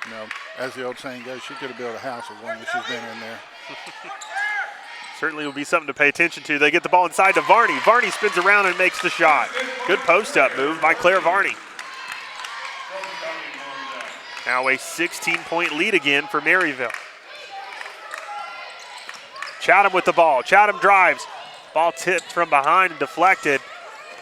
you know, as the old saying goes, she could have built a house as long as she's been in there. Certainly will be something to pay attention to. They get the ball inside to Varney. Varney spins around and makes the shot. Good post-up move by Claire Varney. Now a 16-point lead again for Maryville. Chatham with the ball. Chatham drives. Ball tipped from behind and deflected.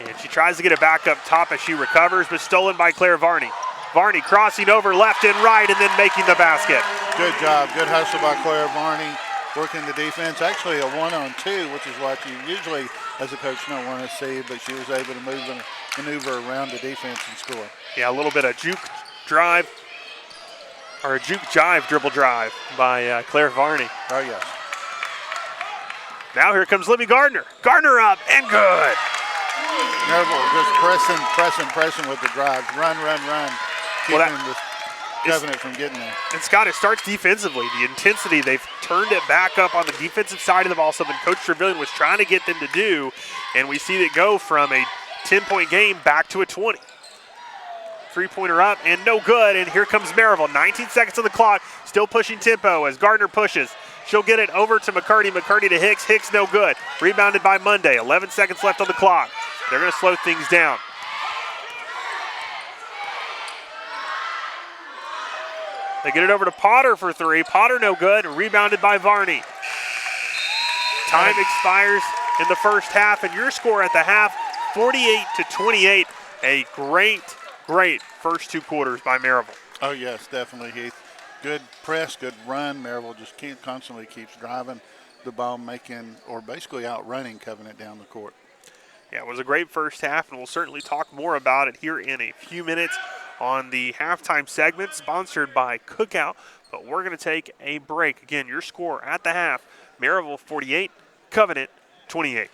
And she tries to get it back up top as she recovers, but stolen by Claire Varney. Varney crossing over left and right and then making the basket. Good job. Good hustle by Claire Varney. Working the defense. Actually a 1-on-2, which is what you usually, as a coach, don't want to see, but she was able to move and maneuver around the defense and score. Yeah, a little bit of juke drive, or a juke jive dribble drive by Claire Varney. Oh, yes. Now here comes Libby Gardner. Gardner up and good. Maryville just pressing with the drives. Run. Keeping the Covenant from getting there. And Scott, it starts defensively. The intensity, they've turned it back up on the defensive side of the ball, something Coach Trevelyan was trying to get them to do, and we see it go from a 10-point game back to a 20. Three-pointer up and no good, and here comes Maryville. 19 seconds on the clock, still pushing tempo as Gardner pushes. She'll get it over to McCurdy. McCurdy to Hicks. Hicks no good. Rebounded by Monday. 11 seconds left on the clock. They're going to slow things down. They get it over to Potter for three. Potter no good. Rebounded by Varney. Time expires in the first half, and your score at the half, 48-28. A great first two quarters by Maryville. Oh, yes, definitely, Heath. Good press, good run. Maryville just constantly keeps driving the ball, basically outrunning Covenant down the court. Yeah, it was a great first half, and we'll certainly talk more about it here in a few minutes on the halftime segment sponsored by Cookout. But we're going to take a break. Again, your score at the half, Maryville 48, Covenant 28.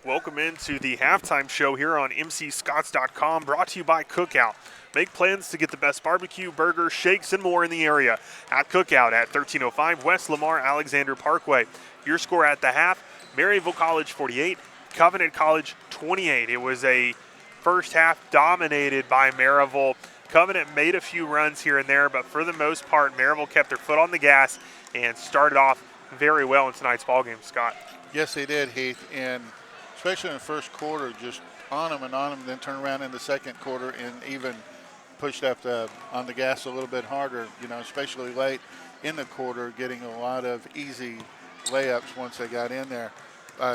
Welcome into the halftime show here on MCScots.com, brought to you by Cookout. Make plans to get the best barbecue, burgers, shakes, and more in the area at Cookout at 1305 West Lamar Alexander Parkway. Your score at the half, Maryville College 48, Covenant College 28. It was a first half dominated by Maryville. Covenant made a few runs here and there, but for the most part, Maryville kept their foot on the gas and started off very well in tonight's ballgame, Scott. Yes, they did, Heath, and especially in the first quarter, just on them, then turn around in the second quarter and even pushed up on the gas a little bit harder, especially late in the quarter, getting a lot of easy layups once they got in there.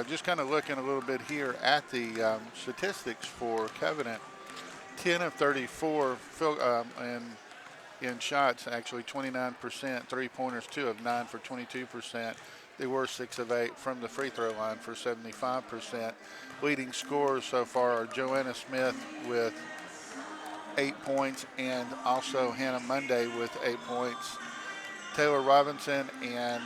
Just kind of looking a little bit here at the statistics for Covenant. 10 of 34 in shots, actually 29%. Three-pointers, 2 of 9 for 22%. They were 6 of 8 from the free throw line for 75%. Leading scorers so far are Joanna Smith with 8 points and also Hannah Monday with 8 points. Taylor Robinson and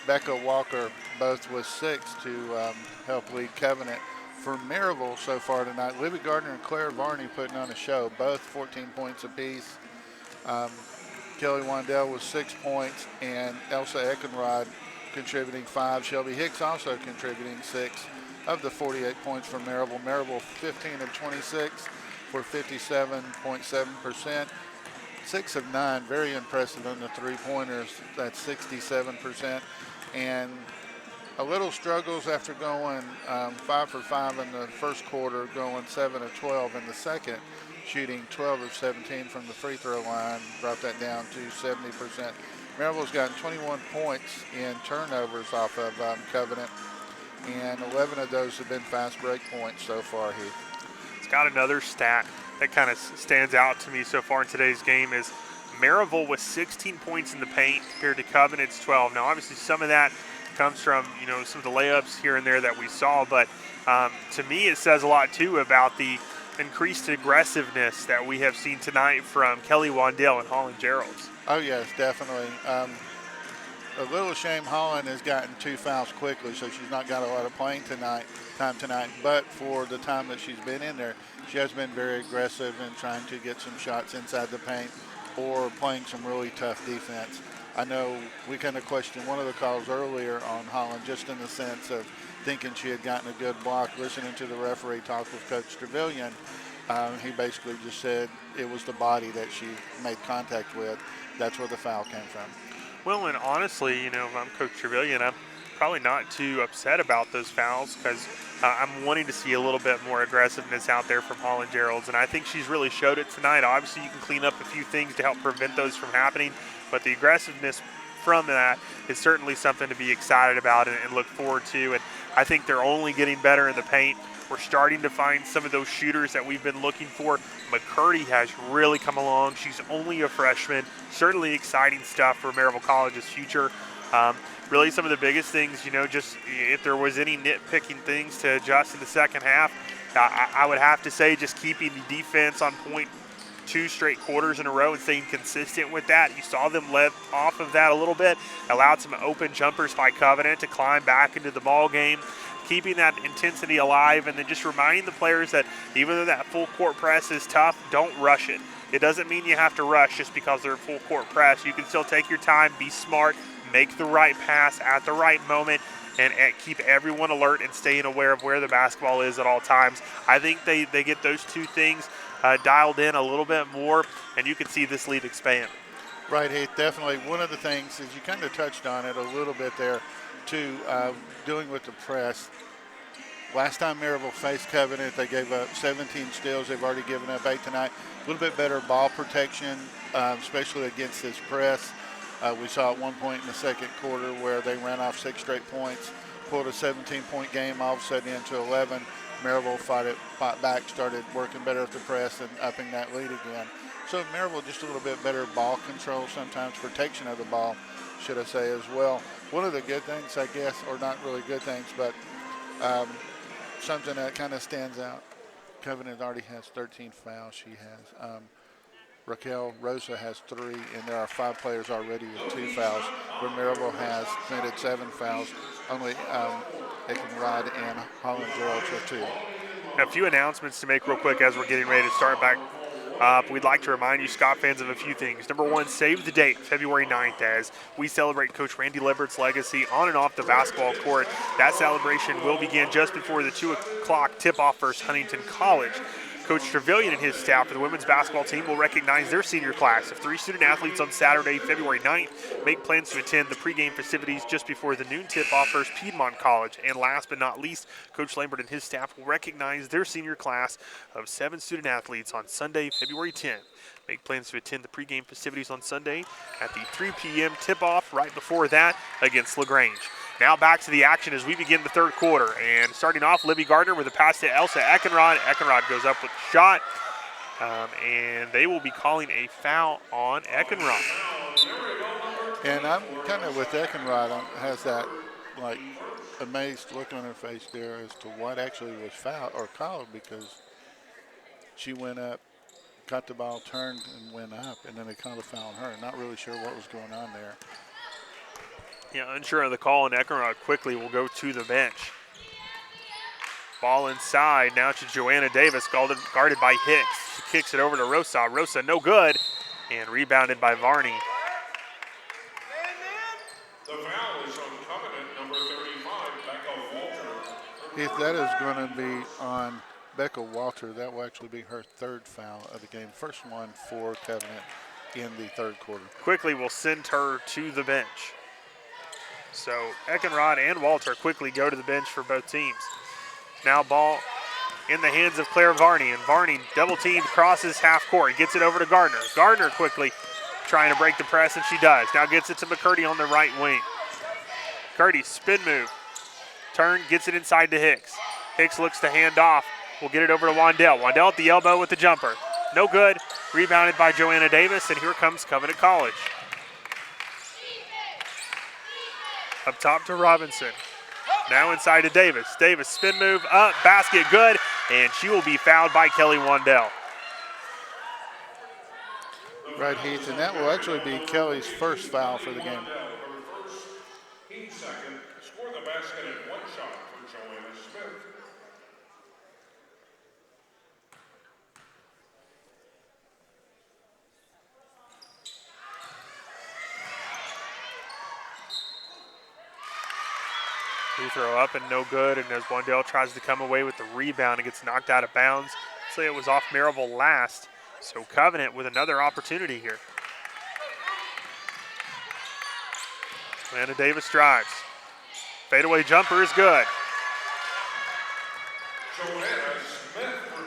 Becca Walker both with 6 to help lead Covenant. For Maryville so far tonight, Libby Gardner and Claire Varney putting on a show, both 14 points apiece. Kelly Wandell with 6 points and Elsa Eckenrod contributing 5. Shelby Hicks also contributing 6 of the 48 points for Maryville. Maryville 15 of 26 for 57.7%. 6 of 9, very impressive on the three-pointers. That's 67%. And a little struggles after going 5 for 5 in the first quarter, going 7 of 12 in the second, shooting 12 of 17 from the free throw line, brought that down to 70%. Maryville's gotten 21 points in turnovers off of Covenant, and 11 of those have been fast break points so far, Heath. It's got another stat that kind of stands out to me so far in today's game is Maryville with 16 points in the paint compared to Covenant's 12. Now, obviously, some of that comes from, some of the layups here and there that we saw, but to me it says a lot, too, about the increased aggressiveness that we have seen tonight from Kelly Wandell and Holland Geralds. Oh, yes, definitely. A little shame Holland has gotten 2 fouls quickly, so she's not got a lot of playing time tonight. But for the time that she's been in there, she has been very aggressive in trying to get some shots inside the paint or playing some really tough defense. I know we kind of questioned one of the calls earlier on Holland just in the sense of thinking she had gotten a good block. Listening to the referee talk with Coach Trevelyan, he basically just said it was the body that she made contact with. That's where the foul came from. Well, and honestly, if I'm Coach Trevelyan, I'm probably not too upset about those fouls because I'm wanting to see a little bit more aggressiveness out there from Holland Geralds, and I think she's really showed it tonight. Obviously, you can clean up a few things to help prevent those from happening, but the aggressiveness from that is certainly something to be excited about and look forward to, and I think they're only getting better in the paint. We're starting to find some of those shooters that we've been looking for. McCurdy has really come along. She's only a freshman. Certainly exciting stuff for Maryville College's future. Really some of the biggest things, just if there was any nitpicking things to adjust in the second half, I would have to say just keeping the defense on point 2 straight quarters in a row and staying consistent with that. You saw them let off of that a little bit, allowed some open jumpers by Covenant to climb back into the ball game, keeping that intensity alive, and then just reminding the players that even though that full court press is tough, don't rush it. It doesn't mean you have to rush just because they're full court press. You can still take your time, be smart, make the right pass at the right moment, and keep everyone alert and staying aware of where the basketball is at all times. I think they get those 2 things dialed in a little bit more, and you can see this lead expand. Right, Heath, definitely. One of the things is you kind of touched on it a little bit there, too, doing with the press. Last time Maryville faced Covenant, they gave up 17 steals. They've already given up 8 tonight. A little bit better ball protection, especially against this press. We saw at one point in the second quarter where they ran off 6 straight points, pulled a 17-point game all of a sudden into 11. Maryville fought back, started working better at the press and upping that lead again. So Maryville just a little bit better ball control, sometimes protection of the ball, should I say, as well. One of the good things, I guess, or not really good things, but something that kind of stands out, Covenant already has 13 fouls. She has Raquel Rosa has 3, and there are 5 players already with 2 fouls, where Maryville has committed 7 fouls. Only Eckenrod and Holland Girls are 2. A few announcements to make real quick as we're getting ready to start back up. We'd like to remind you, Scott fans, of a few things. Number one, save the date, February 9th, as we celebrate Coach Randy Libert's legacy on and off the basketball court. That celebration will begin just before the 2 o'clock tip-off versus Huntington College. Coach Trevelyan and his staff for the women's basketball team will recognize their senior class of 3 student athletes on Saturday, February 9th. Make plans to attend the pregame festivities just before the noon tip-off versus Piedmont College. And last but not least, Coach Lambert and his staff will recognize their senior class of 7 student athletes on Sunday, February 10th. Make plans to attend the pregame festivities on Sunday at the 3 p.m. tip-off right before that against LaGrange. Now back to the action as we begin the third quarter. And starting off, Libby Gardner with a pass to Elsa Eckenrod. Eckenrod goes up with the shot, and they will be calling a foul on Eckenrod. And I'm kind of with Eckenrod, has that like amazed look on her face there as to what actually was fouled or called, because she went up, got the ball, turned and went up, and then they called a foul on her. Not really sure what was going on there. Yeah, unsure of the call, and Eckenrod quickly will go to the bench. Ball inside, now to Joanna Davis, guarded by Hicks. She kicks it over to Rosa. Rosa no good, and rebounded by Varney. The foul is on Covenant number 35, Becca Walter. If that is going to be on Becca Walter, that will actually be her 3rd foul of the game. First one for Covenant in the 3rd quarter. Quickly will send her to the bench. So Eckenrod and Walter quickly go to the bench for both teams. Now ball in the hands of Claire Varney, and Varney double-teamed, crosses half court, gets it over to Gardner. Gardner quickly trying to break the press, and she does. Now gets it to McCurdy on the right wing. McCurdy, spin move, turn, gets it inside to Hicks. Hicks looks to hand off, will get it over to Wandell. Wandell at the elbow with the jumper. No good, rebounded by Joanna Davis, and here comes Covenant College. Up top to Robinson. Now inside to Davis. Davis, spin move, up, basket, good, and she will be fouled by Kelly Wandell. Right, Heath, and that will actually be Kelly's 1st foul for the game. Her first, team second, score the basket at 1 shot for Joanna Smith. Free throw up and no good, and as Wandell tries to come away with the rebound, it gets knocked out of bounds. Say it was off Maryville last, so Covenant with another opportunity here. Amanda Davis drives. Fadeaway jumper is good. Joanna Smith for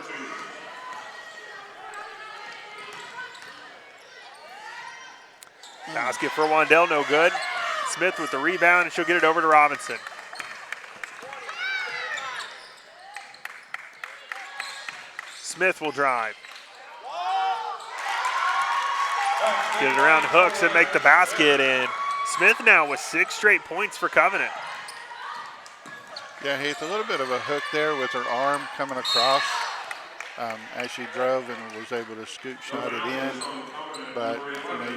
2. Basket for Wandell, no good. Smith with the rebound, and she'll get it over to Robinson. Smith will drive. Get it around Hooks and make the basket, and Smith now with 6 straight points for Covenant. Yeah, Heath, a little bit of a hook there with her arm coming across as she drove and was able to scoop shot it in. But,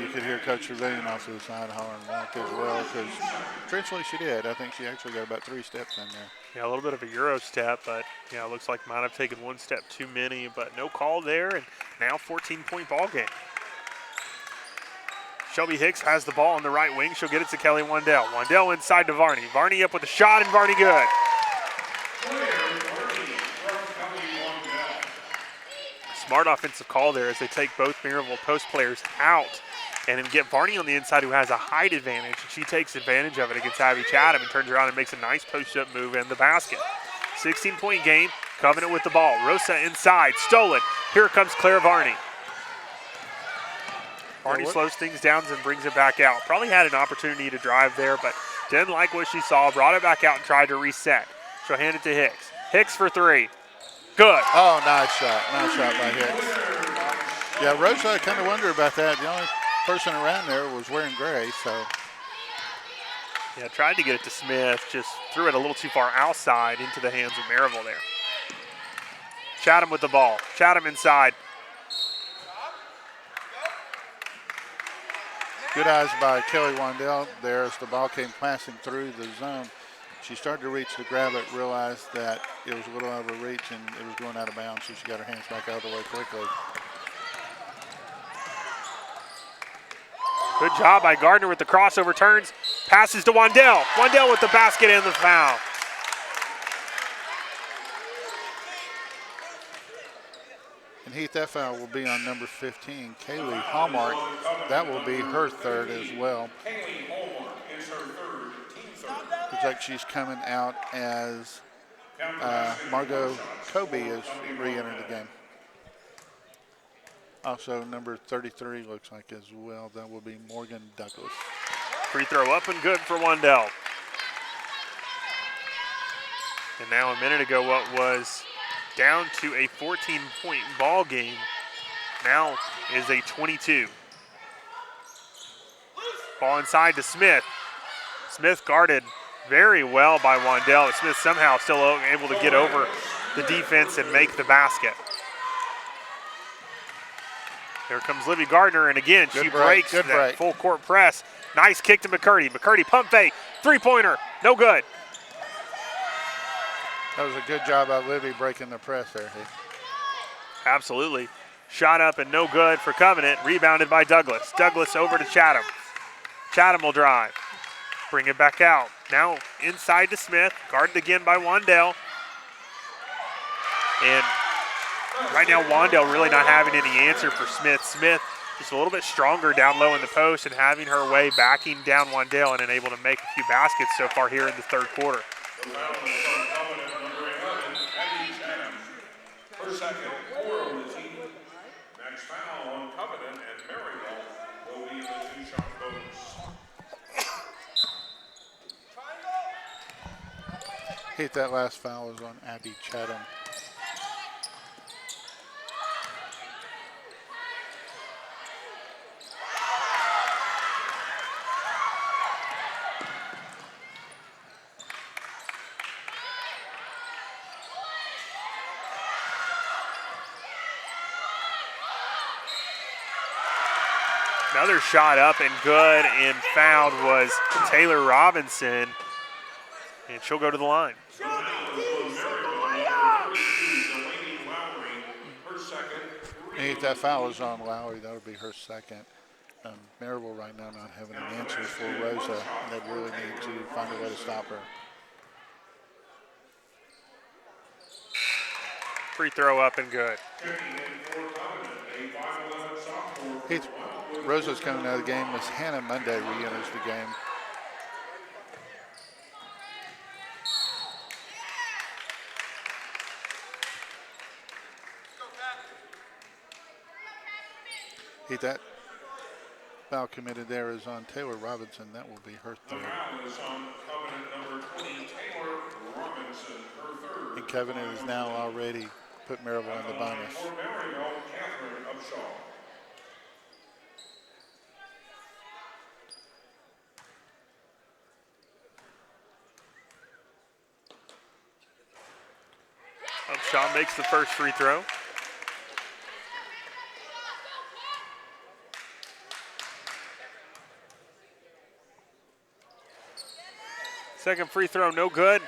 you could hear Coach Trevelyan off to the side hollering walk as well, because eventually she did. I think she actually got about 3 steps in there. Yeah, a little bit of a Euro step, but yeah, it looks like might have taken 1 step too many, but no call there, and now 14-point ball game. Shelby Hicks has the ball on the right wing. She'll get it to Kelly Wandell. Wandell inside to Varney. Varney up with a shot, and Varney good. Smart offensive call there as they take both Maryville post players out and then get Varney on the inside, who has a height advantage. She takes advantage of it against Abby Chatham and turns around and makes a nice post-up move in the basket. 16-point game, Covenant with the ball. Rosa inside, stolen. Here comes Claire Varney. Varney slows things down and brings it back out. Probably had an opportunity to drive there, but didn't like what she saw. Brought it back out and tried to reset. She'll hand it to Hicks. Hicks for 3. Good. Oh, nice shot. Nice shot by Hicks. Yeah, Rosa, I kind of wonder about that. The only person around there was wearing gray, so. Yeah, tried to get it to Smith, just threw it a little too far outside into the hands of Maryville there. Chatham with the ball. Chatham inside. Good eyes by Kelly Wandell there as the ball came passing through the zone. She started to reach to grab it, realized that it was a little out of her reach and it was going out of bounds, so she got her hands back out of the way quickly. Good job by Gardner with the crossover turns. Passes to Wandell. Wandell with the basket and the foul. And Heath, that foul will be on number 15, Kaylee Hallmark. That will be her third as well. Kaylee Hallmark is her third, team third. Looks like she's coming out as Margot Kobe is re-entered the game. Also, number 33 looks like as well. That will be Morgan Douglas. Free throw up and good for Wandell. And now a minute ago, what was down to a 14-point ball game now is a 22. Ball inside to Smith. Smith guarded very well by Wandell. Smith somehow still able to get over the defense and make the basket. Here comes Livy Gardner, and again, she breaks that full court press. Nice kick to McCurdy. McCurdy pump fake, three-pointer, no good. That was a good job by Livy breaking the press there. Absolutely. Shot up and no good for Covenant. Rebounded by Douglas. Douglas over to Chatham. Chatham will drive. Bring it back out. Now inside to Smith. Guarded again by Wandell. And right now Wandell really not having any answer for Smith. Smith just a little bit stronger down low in the post and having her way backing down Wandell and able to make a few baskets so far here in the third quarter. The foul is on Covenant, number 11, Abby Chatham. Her second, 4 on the team. Next foul on Covenant and Maryville will be the two-shot bonus. Heath, that last foul is on Abby Chatham. Another shot up and good, and fouled was Taylor Robinson, and she'll go to the line. And if that foul is on Lowry, that would be her second. Maryville right now not having an answer for Rosa, and they really need to find a way to stop her. Free throw up and good. Heath, Rosa's coming out of the game as Hannah Monday re-enters the game. Heath, that foul committed there is on Taylor Robinson. That will be her third. The foul is on Covenant number 20, Taylor Robinson, her third. And Covenant has now already put Maryville in the bonus. For Maryville, Catherine Upshaw. Upshaw makes the first free throw. Second free throw, no good.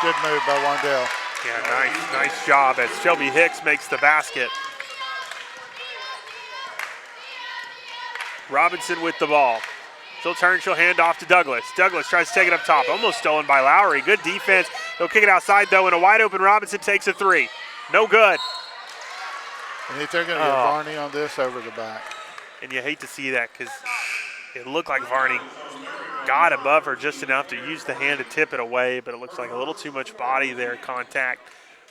Good move by Wandell. Yeah, nice job as Shelby Hicks makes the basket. Robinson with the ball. She'll turn, she'll hand off to Douglas. Douglas tries to take it up top, almost stolen by Lowry. Good defense. They'll kick it outside though, and a wide open Robinson takes a three. No good. And if they're going to get Varney on this over the back. And you hate to see that because it looked like Varney got above her just enough to use the hand to tip it away, but it looks like a little too much body there. Contact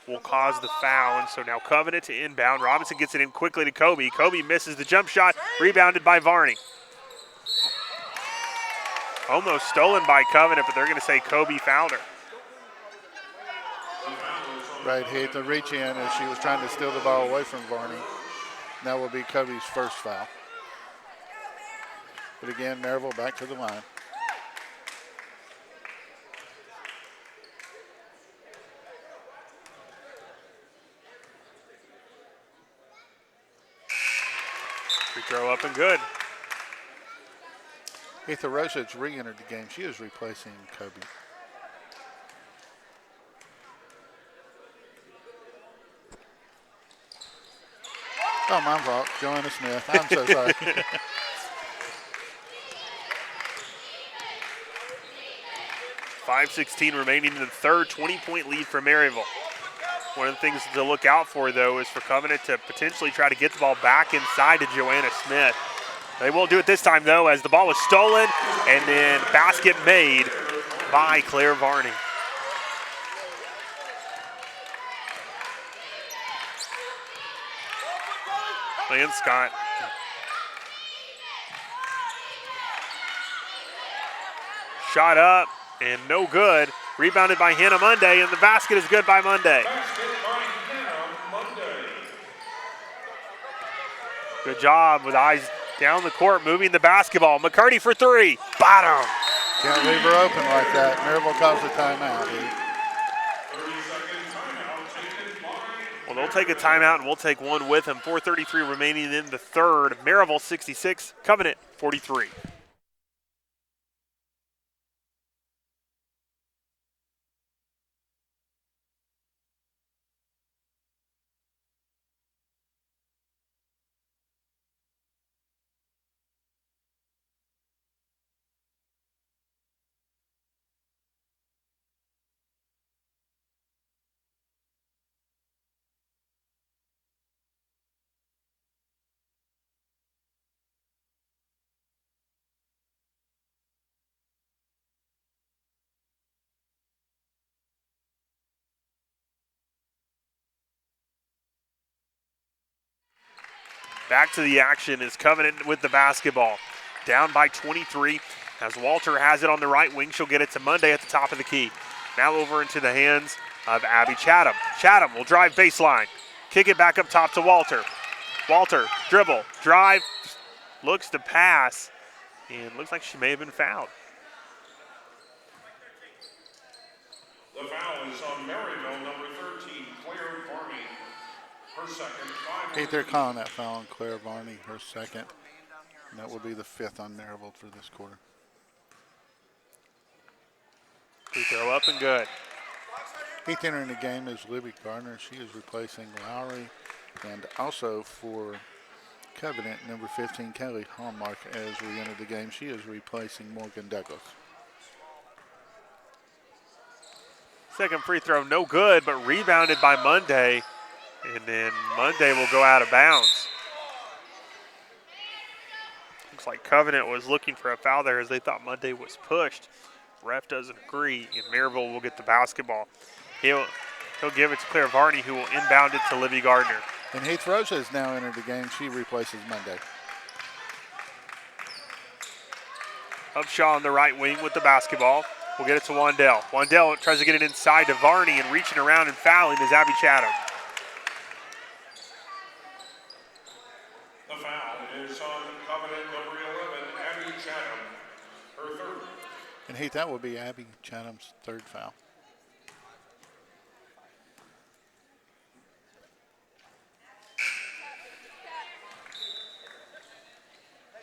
will cause the foul, and so now Covenant to inbound. Robinson gets it in quickly to Kobe. Kobe misses the jump shot, rebounded by Varney. Almost stolen by Covenant, but they're going to say Kobe fouled her. Right, Heath, the reach in as she was trying to steal the ball away from Varney. That will be Kobe's first foul. But again, Maryville back to the line. Free throw up and good. Ether Rosage re-entered the game. She is replacing Kobe. Oh, my fault. Joanna Smith. I'm so sorry. 5:16 remaining in the third, 20-point lead for Maryville. One of the things to look out for, though, is for Covenant to potentially try to get the ball back inside to Joanna Smith. They won't do it this time, though, as the ball was stolen and then basket made by Claire Varney. Lance Scott. Shot up and no good. Rebounded by Hannah Monday, and the basket is good by Monday. Good job with eyes down the court, moving the basketball. McCarty for three. Bottom. Can't leave her open like that. Maryville calls a timeout. Well, they'll take a timeout, and we'll take one with them. 4:33 remaining in the third. Maryville 66, Covenant 43. Back to the action is Covenant with the basketball. Down by 23 as Walter has it on the right wing. She'll get it to Monday at the top of the key. Now over into the hands of Abby Chatham. Chatham will drive baseline. Kick it back up top to Walter. Walter, dribble, drive, looks to pass, and looks like she may have been fouled. The foul is on Maryville, number 13, Claire Varney. Her second. They're calling that foul on Claire Varney, her second. And that will be the fifth on Maryville for this quarter. Free throw up and good. Eighth entering the game is Libby Gardner. She is replacing Lowry. And also for Covenant, number 15, Kelly Hallmark, as we enter the game. She is replacing Morgan Douglas. Second free throw, no good, but rebounded by Monday. And then Monday will go out of bounds. Looks like Covenant was looking for a foul there as they thought Monday was pushed. Ref doesn't agree, and Maryville will get the basketball. He'll give it to Claire Varney, who will inbound it to Libby Gardner. And Heath Rosa has now entered the game. She replaces Monday. Upshaw on the right wing with the basketball. We'll get it to Wandell. Wandell tries to get it inside to Varney, and reaching around and fouling is Abby Chatham. The foul is on Covenant, number 11, Abby Chatham. Her third. And Heath, that will be Abby Chatham's third foul.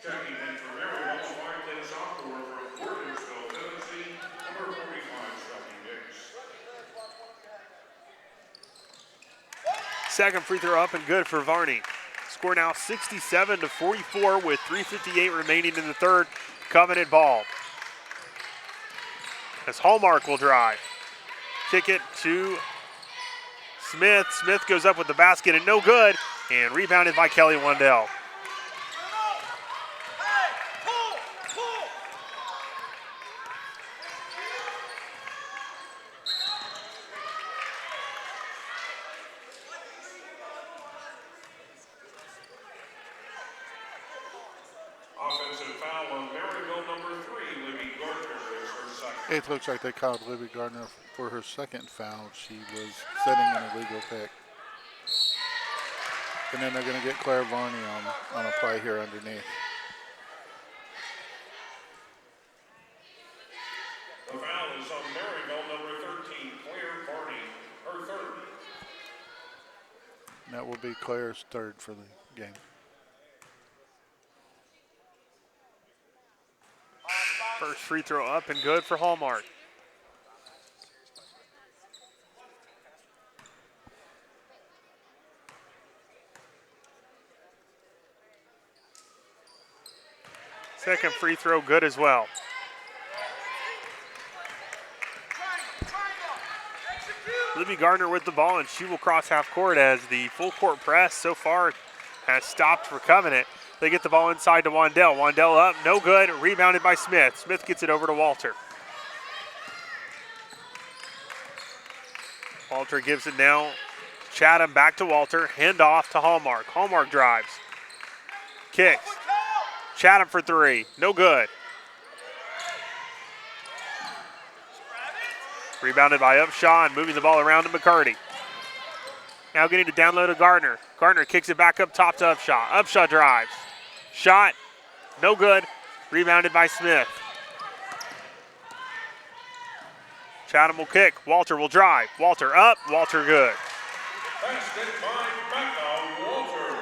Checking in for Maryville, 5'10" sophomore from Gordonsville, Tennessee, number 45, Shelby Hicks. Second free throw up and good for Varney. Score now 67-44 with 3:58 remaining in the third. Covenant ball. As Hallmark will drive. Kick it to Smith. Smith goes up with the basket and no good. And rebounded by Kelly Wandell. Offensive foul on Maryville, number 3, Libby Gardner is her second. It looks like they called Libby Gardner for her second foul. She was setting an illegal pick. And then they're going to get Claire Varney on a play here underneath. The foul is on Maryville, number 13, Claire Varney, her third. And that will be Claire's third for the game. First free throw up and good for Hallmark. Second free throw good as well. Libby Gardner with the ball, and she will cross half court as the full court press so far has stopped for Covenant. They get the ball inside to Wandell. Wandell up, no good, rebounded by Smith. Smith gets it over to Walter. Walter gives it now. Chatham back to Walter, hand off to Hallmark. Hallmark drives, kicks. Chatham for three, no good. Rebounded by Upshaw and moving the ball around to McCarty. Now getting to down low to Gardner. Gardner kicks it back up top to Upshaw. Upshaw drives. Shot, no good. Rebounded by Smith. Chatham will kick. Walter will drive. Walter up. Walter good. Basket by Becca Walter.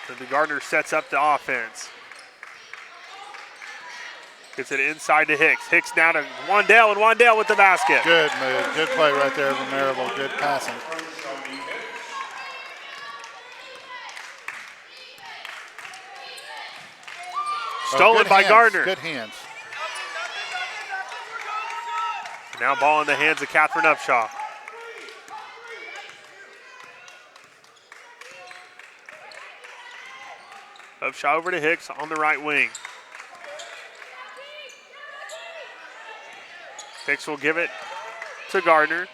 So the Gardner sets up the offense. Gets it inside to Hicks. Hicks now to Wandell, and Wandell with the basket. Good move. Good play right there from Maryville. Good passing. Stolen by hands. Gardner. Good hands. Now ball in the hands of Catherine Upshaw. Upshaw over to Hicks on the right wing. Hicks will give it to Gardner.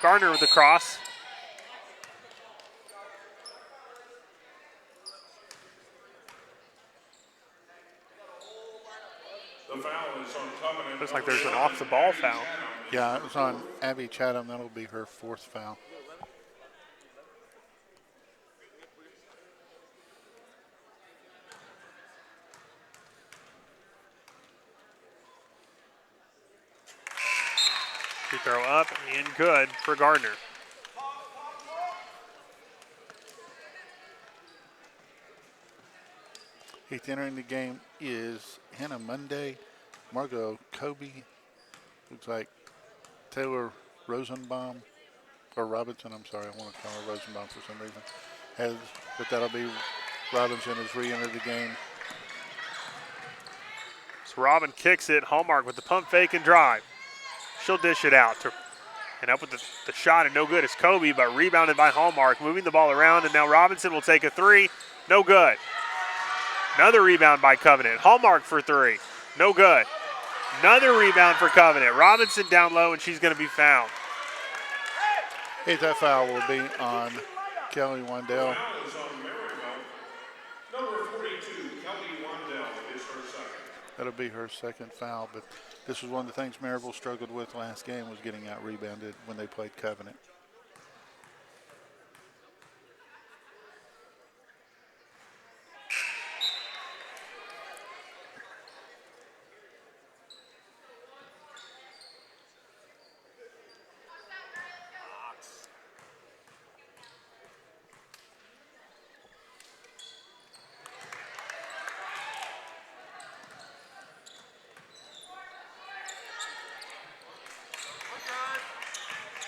Gardner with the cross. The foul is on Covenant. Looks like there's an off-the-ball foul. Yeah, it was on Abby Chatham. That'll be her fourth foul. Free throw up and good for Gardner. Eighth entering the game is Hannah Monday, Margot Kobe, looks like Taylor Rosenbaum, or Robinson, I'm sorry, I want to call her Rosenbaum for some reason. But that'll be Robinson has re-entered the game. So Robin kicks it. Hallmark with the pump fake and drive. She'll dish it out. And up with the shot and no good is Kobe, but rebounded by Hallmark, moving the ball around, and now Robinson will take a three. No good. Another rebound by Covenant. Hallmark for three. No good. Another rebound for Covenant. Robinson down low, and she's going to be fouled. Eighth foul will be on Kelly Wandell. Foul is on Maryville. Number 42, Kelly Wandell is her second. That'll be her second foul, but this was one of the things Maryville struggled with last game, was getting out rebounded when they played Covenant.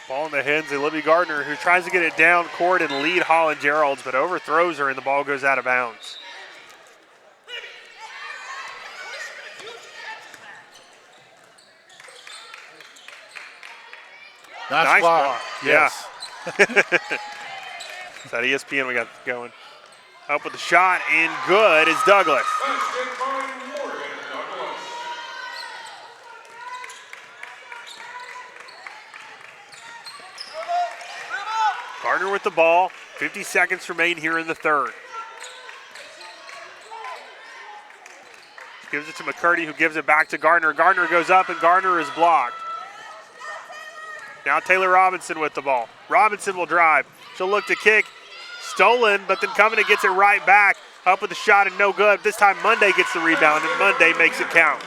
Ball in the hands of Libby Gardner, who tries to get it down court and lead Holland Geralds, but overthrows her and the ball goes out of bounds. Nice block. Yes. Is that ESPN we got going? Up with the shot and good is Douglas. Basket by Morgan Douglas. Gardner with the ball. 50 seconds remain here in the third. Gives it to McCurdy, who gives it back to Gardner. Gardner goes up, and Gardner is blocked. Now Taylor Robinson with the ball. Robinson will drive. She'll look to kick. Stolen, but then Covenant gets it right back. Up with the shot and no good. This time Monday gets the rebound, and Monday makes it count.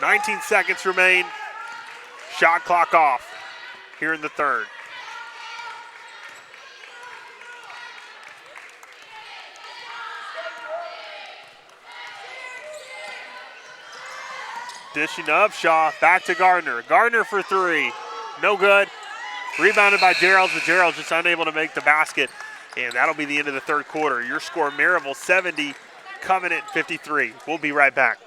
19 seconds remain. Shot clock off here in the third. Dishing to Upshaw, back to Gardner. Gardner for three, no good. Rebounded by Gerald, but Gerald just unable to make the basket. And that'll be the end of the third quarter. Your score, Maryville 70, Covenant 53. We'll be right back.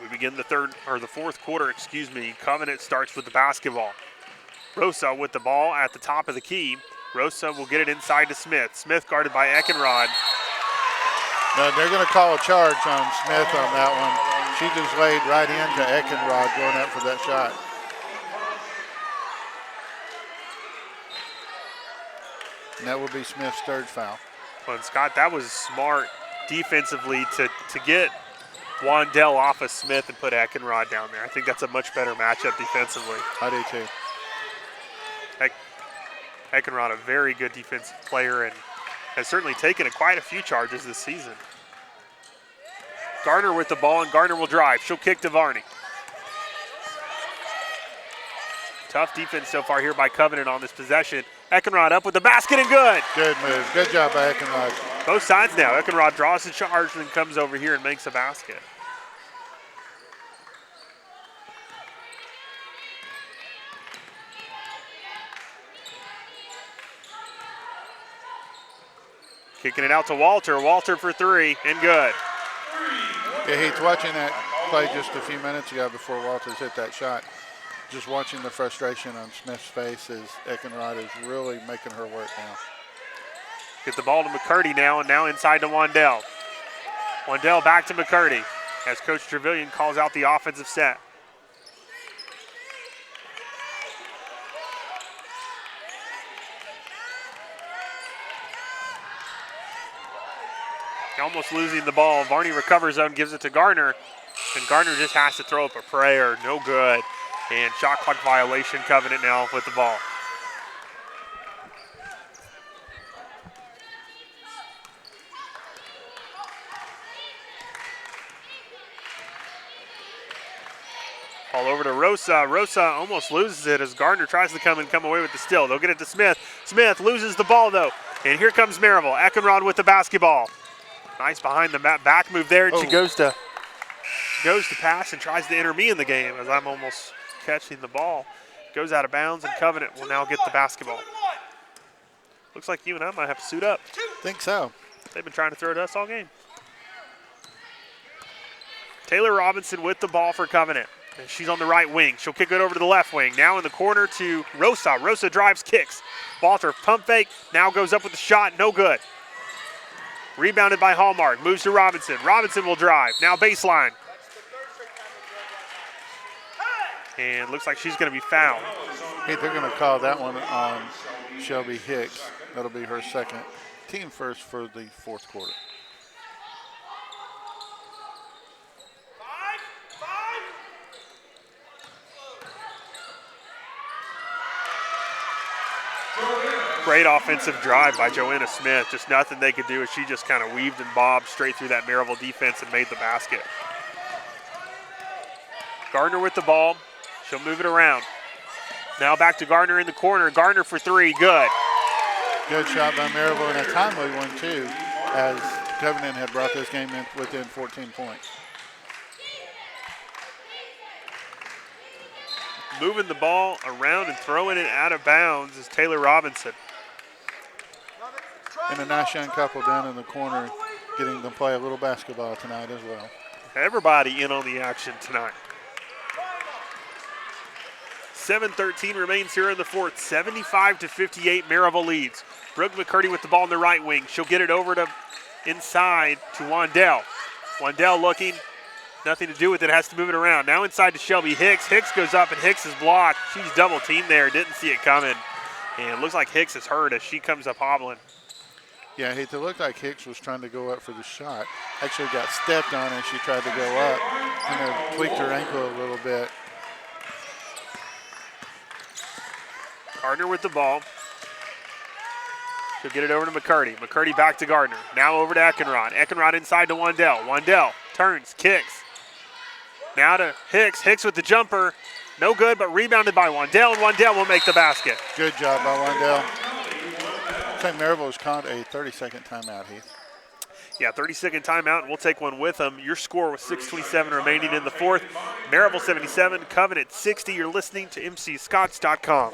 We begin the fourth quarter, Covenant starts with the basketball. Rosa with the ball at the top of the key. Rosa will get it inside to Smith. Smith guarded by Eckenrod. No, they're going to call a charge on Smith on that one. She just laid right into Eckenrod going up for that shot. And that will be Smith's third foul. Well, and Scott, that was smart defensively to get Wandell off of Smith and put Eckenrod down there. I think that's a much better matchup defensively. I do too. Eckenrod, a very good defensive player, and has certainly taken quite a few charges this season. Gardner with the ball, and Gardner will drive. She'll kick to Varney. Tough defense so far here by Covenant on this possession. Eckenrod up with the basket and good. Good move. Good job by Eckenrod. Both sides now. Eckenrod draws the charge and then comes over here and makes a basket. Kicking it out to Walter. Walter for three and good. Yeah, he's watching that play just a few minutes ago before Walters hit that shot. Just watching the frustration on Smith's face as Eckenrod is really making her work now. Get the ball to McCurdy now, and now inside to Wandell. Wandell back to McCurdy as Coach Trevelyan calls out the offensive set. Almost losing the ball. Varney recovers zone, gives it to Gardner, and Gardner just has to throw up a prayer. No good. And shot clock violation, Covenant now with the ball. Ball over to Rosa. Rosa almost loses it as Gardner tries to come away with the steal. They'll get it to Smith. Smith loses the ball though. And here comes Maryville. Eckenrod with the basketball. Nice behind the back move there. And she goes to pass and tries to enter me in the game as I'm almost catching the ball. Goes out of bounds, and Covenant will now get the basketball. Looks like you and I might have to suit up. Think so. They've been trying to throw to us all game. Taylor Robinson with the ball for Covenant. And she's on the right wing. She'll kick it over to the left wing. Now in the corner to Rosa. Rosa drives, kicks. Walter, pump fake. Now goes up with the shot. No good. Rebounded by Hallmark. Moves to Robinson. Robinson will drive. Now baseline. And looks like she's going to be fouled. Hey, they're going to call that one on Shelby Hicks. That'll be her second. Team first for the fourth quarter. Great offensive drive by Joanna Smith. Just nothing they could do as she just kind of weaved and bobbed straight through that Maryville defense and made the basket. Gardner with the ball. She'll move it around. Now back to Gardner in the corner. Gardner for three, good. Good shot by Maryville, and a timely one too, as Covenant had brought this game in within 14 points. Moving the ball around and throwing it out of bounds is Taylor Robinson. And a nice young couple down in the corner getting to play a little basketball tonight as well. Everybody in on the action tonight. 7:13 remains here in the fourth. 75-58, Maryville leads. Brooke McCurdy with the ball in the right wing. She'll get it over to inside to Wandell. Wandell looking, nothing to do with it, has to move it around. Now inside to Shelby Hicks. Hicks goes up and Hicks is blocked. She's double teamed there, didn't see it coming. And it looks like Hicks is hurt as she comes up hobbling. Yeah, it looked like Hicks was trying to go up for the shot. Actually got stepped on and she tried to go up. Kind of tweaked her ankle a little bit. Gardner with the ball. She'll get it over to McCurdy. McCurdy back to Gardner. Now over to Eckenrod. Eckenrod inside to Wandell. Wandell turns, kicks. Now to Hicks. Hicks with the jumper. No good, but rebounded by Wandell, and Wandell will make the basket. Good job by Wandell. I think Maryville has called a 30-second timeout, Heath. Yeah, 30-second timeout, and we'll take one with them. Your score was 6:27 remaining in the fourth. Maryville 77, Covenant 60. You're listening to MCScots.com.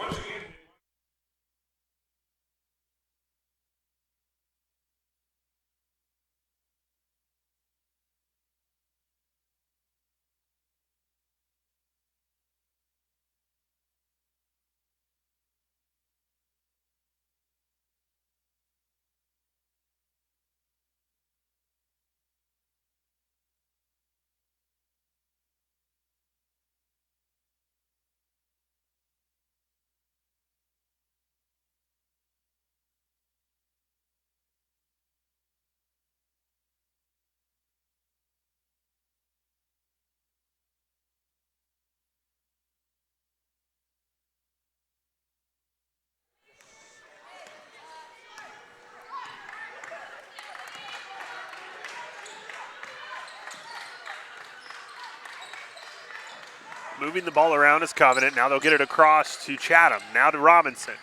Moving the ball around is Covenant. Now they'll get it across to Chatham. Now to Robinson.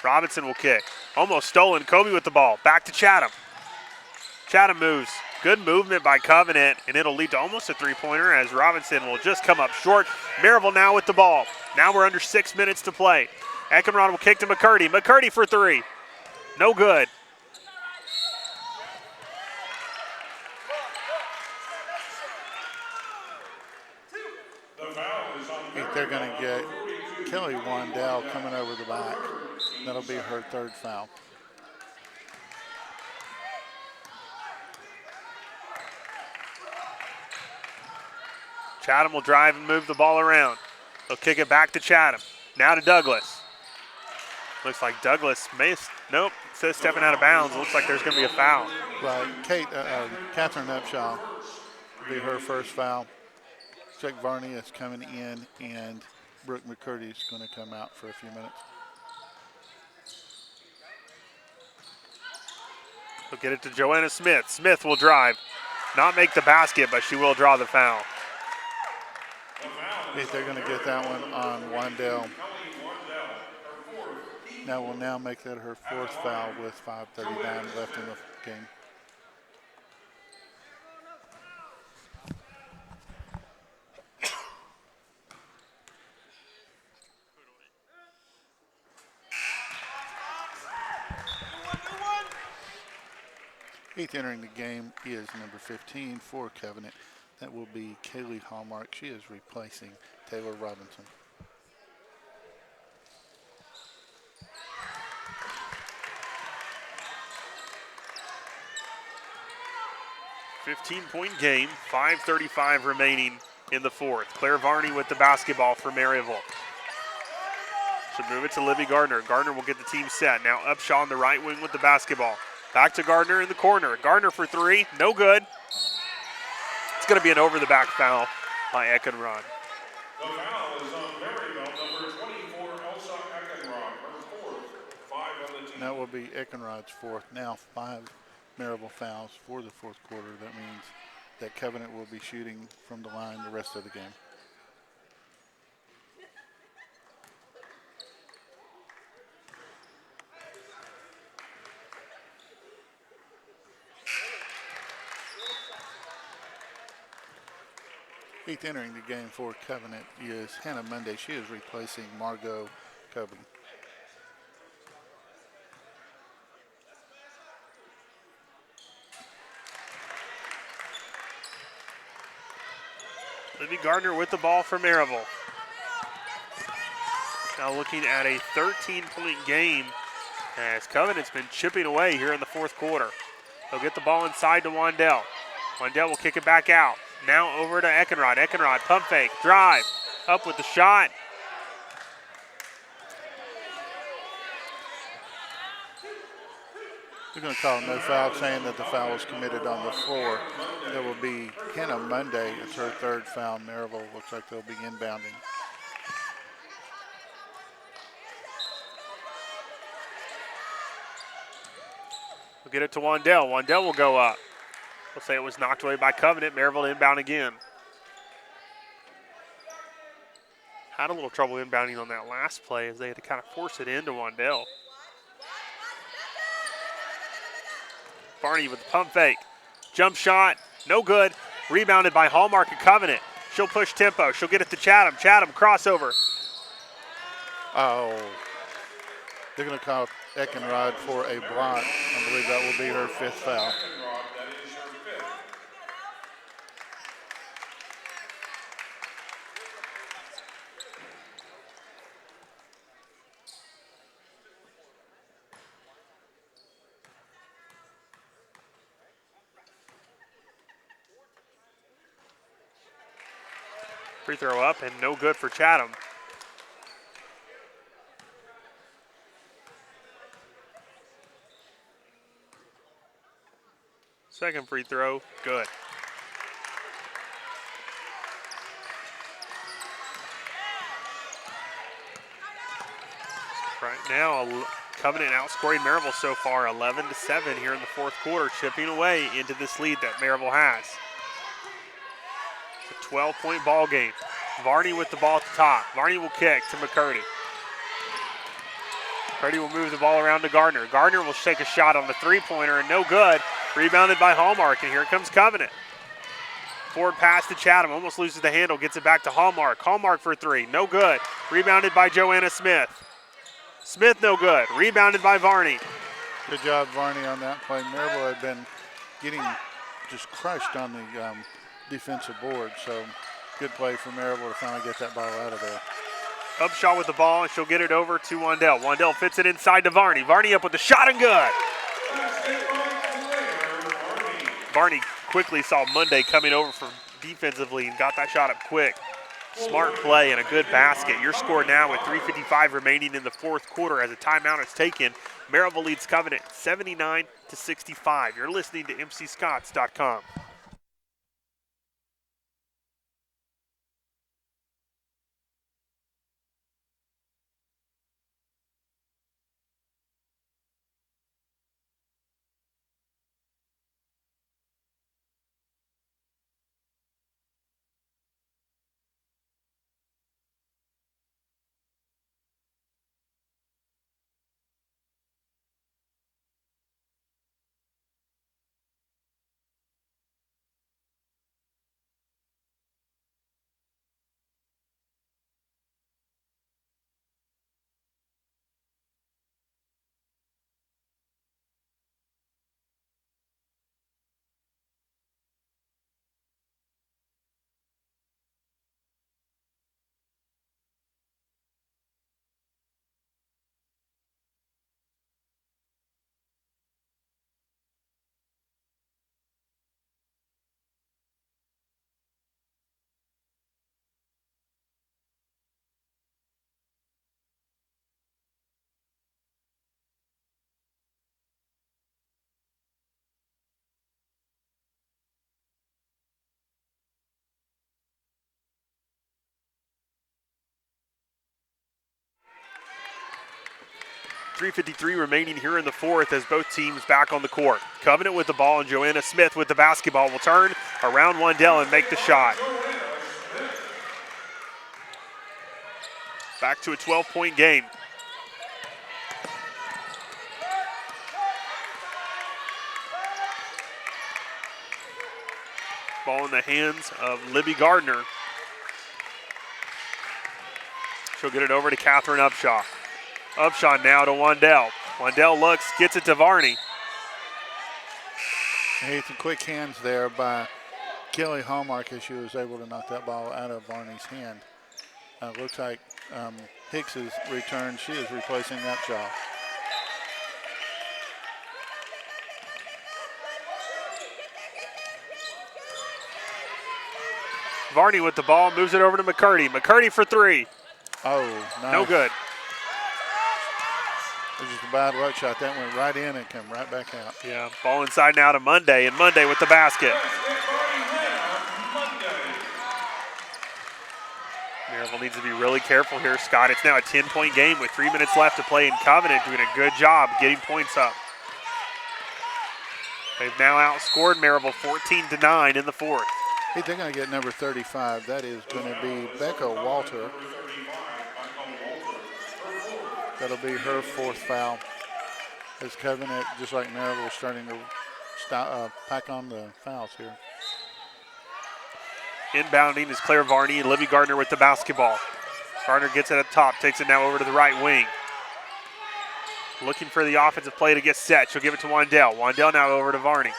Robinson will kick. Almost stolen. Kobe with the ball. Back to Chatham. Chatham moves. Good movement by Covenant, and it'll lead to almost a three-pointer as Robinson will just come up short. Maryville now with the ball. Now we're under 6 minutes to play. Eckenrod will kick to McCurdy. McCurdy for three. No good. They're going to get Kelly Wandell coming over the back. That'll be her third foul. Chatham will drive and move the ball around. They'll kick it back to Chatham. Now to Douglas. Looks like Douglas missed. Nope, it says stepping out of bounds. It looks like there's going to be a foul. Right, Catherine Upshaw will be her first foul. Chuck Varney is coming in, and Brooke McCurdy is going to come out for a few minutes. They'll get it to Joanna Smith. Smith will drive. Not make the basket, but she will draw the foul. They're going to get that one on Wandell. That will now make that her fourth foul with 5:39 left in the game. Eighth entering the game is number 15 for Covenant. That will be Kaylee Hallmark. She is replacing Taylor Robinson. .-point game, 5:35 remaining in the fourth. Claire Varney with the basketball for Maryville. Should move it to Libby Gardner. Gardner will get the team set. Now Upshaw on the right wing with the basketball. Back to Gardner in the corner. Gardner for three, no good. It's going to be an over-the-back foul by Eckenrod. The foul is on Maryville, number 24, Elsa Eckenrod, her fourth, 5 on the And that will be Eckenrod's fourth. Now 5 Maryville fouls for the fourth quarter. That means that Covenant will be shooting from the line the rest of the game. Eighth entering the game for Covenant is Hannah Monday. She is replacing Margot Covenant. Libby Gardner with the ball for Maryville. Now looking at a 13-point game as Covenant's been chipping away here in the fourth quarter. They'll get the ball inside to Wandell. Wandell will kick it back out. Now over to Eckenrod. Eckenrod, pump fake, drive, up with the shot. They're going to call no foul, saying that the foul was committed on the floor. That will be Hannah Monday. It's her third foul. Maryville looks like they'll be inbounding. We'll get it to Wandell. Wandell will go up. We'll say it was knocked away by Covenant. Maryville inbound again. Had a little trouble inbounding on that last play as they had to kind of force it into Wandell. Barney with the pump fake. Jump shot, no good. Rebounded by Hallmark and Covenant. She'll push tempo. She'll get it to Chatham. Chatham, crossover. Oh, they're going to call Eckenrod for a block. I believe that will be her fifth foul. Free throw up and no good for Chatham. Second free throw, good. Right now, Covenant outscoring Maryville so far 11-7 here in the fourth quarter, chipping away into this lead that Maryville has. It's a 12-point ball game. Varney with the ball at the top. Varney will kick to McCurdy. McCurdy will move the ball around to Gardner. Gardner will take a shot on the three-pointer and no good. Rebounded by Hallmark, and here comes Covenant. Forward pass to Chatham, almost loses the handle, gets it back to Hallmark. Hallmark for three, no good. Rebounded by Joanna Smith. Smith no good, rebounded by Varney. Good job, Varney, on that play. Maryville had been getting just crushed on the defensive board, so good play for Maryville to finally get that ball out of there. Upshaw with the ball, and she'll get it over to Wandell. Wandell fits it inside to Varney. Varney up with the shot and good. Varney quickly saw Monday coming over from defensively and got that shot up quick. Smart play and a good basket. Your score now with 3:55 remaining in the fourth quarter as a timeout is taken. Maryville leads Covenant 79-65. You're listening to MCScots.com. 3:53 remaining here in the fourth as both teams back on the court. Covenant with the ball and Joanna Smith with the basketball will turn around Wandell and make the shot. Back to a 12-point game. Ball in the hands of Libby Gardner. She'll get it over to Catherine Upshaw. Upshaw now to Wandell. Wandell looks, gets it to Varney. Hey, some quick hands there by Kelly Hallmark as she was able to knock that ball out of Varney's hand. Looks like Hicks's return. She is replacing Upshaw. Varney with the ball, moves it over to McCurdy. McCurdy for three. Oh, nice. No good. It was just a bad luck shot. That went right in and came right back out. Yeah, ball inside now to Monday, and Monday with the basket. Maryville needs to be really careful here, Scott. It's now a 10-point game with 3 minutes left to play in Covenant, doing a good job getting points up. They've now outscored Maryville 14-9 in the fourth. Hey, they're going to get number 35. That is going to be Becca Walter. That'll be her fourth foul. As Covenant, just like Maryville, starting to pack on the fouls here. Inbounding is Claire Varney and Libby Gardner with the basketball. Gardner gets it at the top, takes it now over to the right wing. Looking for the offensive play to get set. She'll give it to Wandell. Wandell now over to Varney.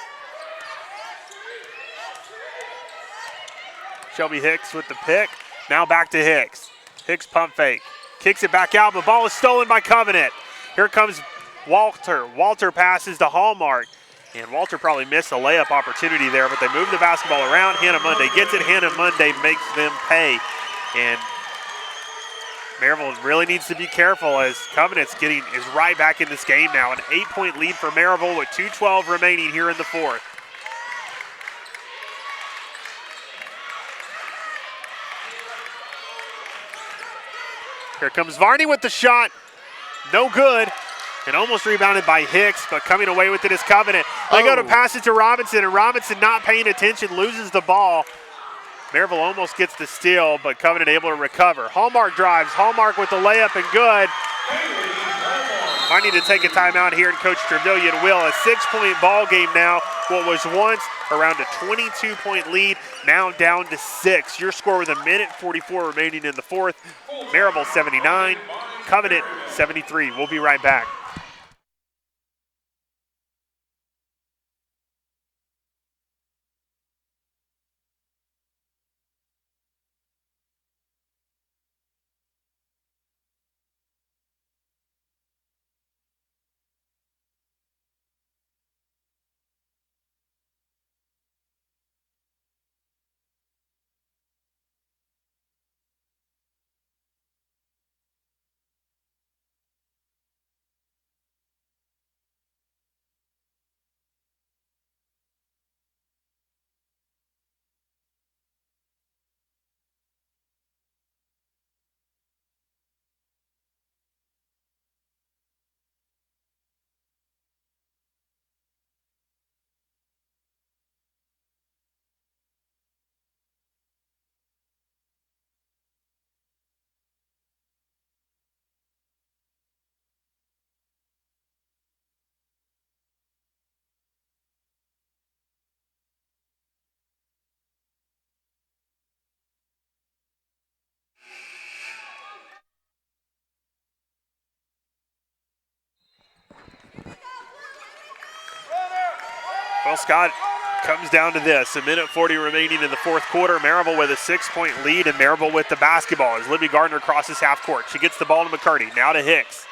Shelby Hicks with the pick. Now back to Hicks. Hicks pump fake. Kicks it back out, but ball is stolen by Covenant. Here comes Walter. Walter passes to Hallmark. And Walter probably missed a layup opportunity there, but they move the basketball around. Hannah Monday gets it. Hannah Monday makes them pay. And Maryville really needs to be careful as Covenant's is right back in this game now. An 8-point lead for Maryville with 2:12 remaining here in the fourth. Here comes Varney with the shot. No good. And almost rebounded by Hicks, but coming away with it is Covenant. They go to pass it to Robinson, and Robinson not paying attention, loses the ball. Maryville almost gets the steal, but Covenant able to recover. Hallmark drives. Hallmark with the layup and good. I need to take a timeout here, and Coach Trevelyan will. A 6-point ball game now. What was once around a 22-point lead, now down to 6. Your score with 1:44 remaining in the fourth. Maryville 79, Covenant 73. We'll be right back. Well, Scott, comes down to this. 1:40 remaining in the fourth quarter. Maryville with a 6-point lead, and Maryville with the basketball as Libby Gardner crosses half court. She gets the ball to McCurdy. Now to Hicks.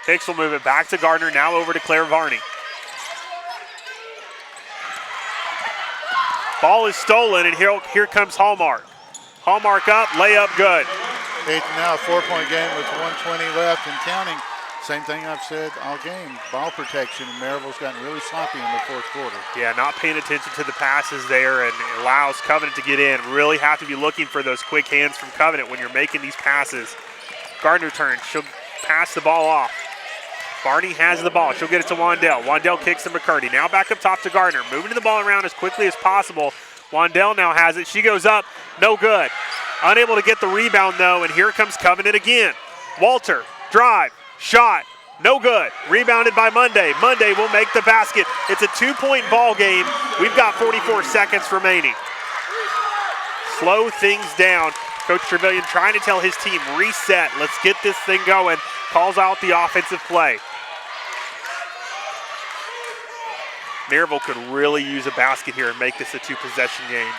Hicks will move it back to Gardner. Now over to Claire Varney. Ball is stolen, and here comes Hallmark. Hallmark up, layup good. It's now a 4-point game with 1:20 left and counting. Same thing I've said all game. Ball protection. Maryville's gotten really sloppy in the fourth quarter. Yeah, not paying attention to the passes there, and it allows Covenant to get in. Really have to be looking for those quick hands from Covenant when you're making these passes. Gardner turns. She'll pass the ball off. Barney has the ball. She'll get it to Wandell. Wandell kicks to McCurdy. Now back up top to Gardner. Moving the ball around as quickly as possible. Wandell now has it. She goes up. No good. Unable to get the rebound, though, and here comes Covenant again. Walter, drive, shot, no good. Rebounded by Monday. Monday will make the basket. It's a 2-point ball game. We've got 44 seconds remaining. Slow things down. Coach Trevelyan trying to tell his team, reset. Let's get this thing going. Calls out the offensive play. Maryville could really use a basket here and make this a 2-possession game.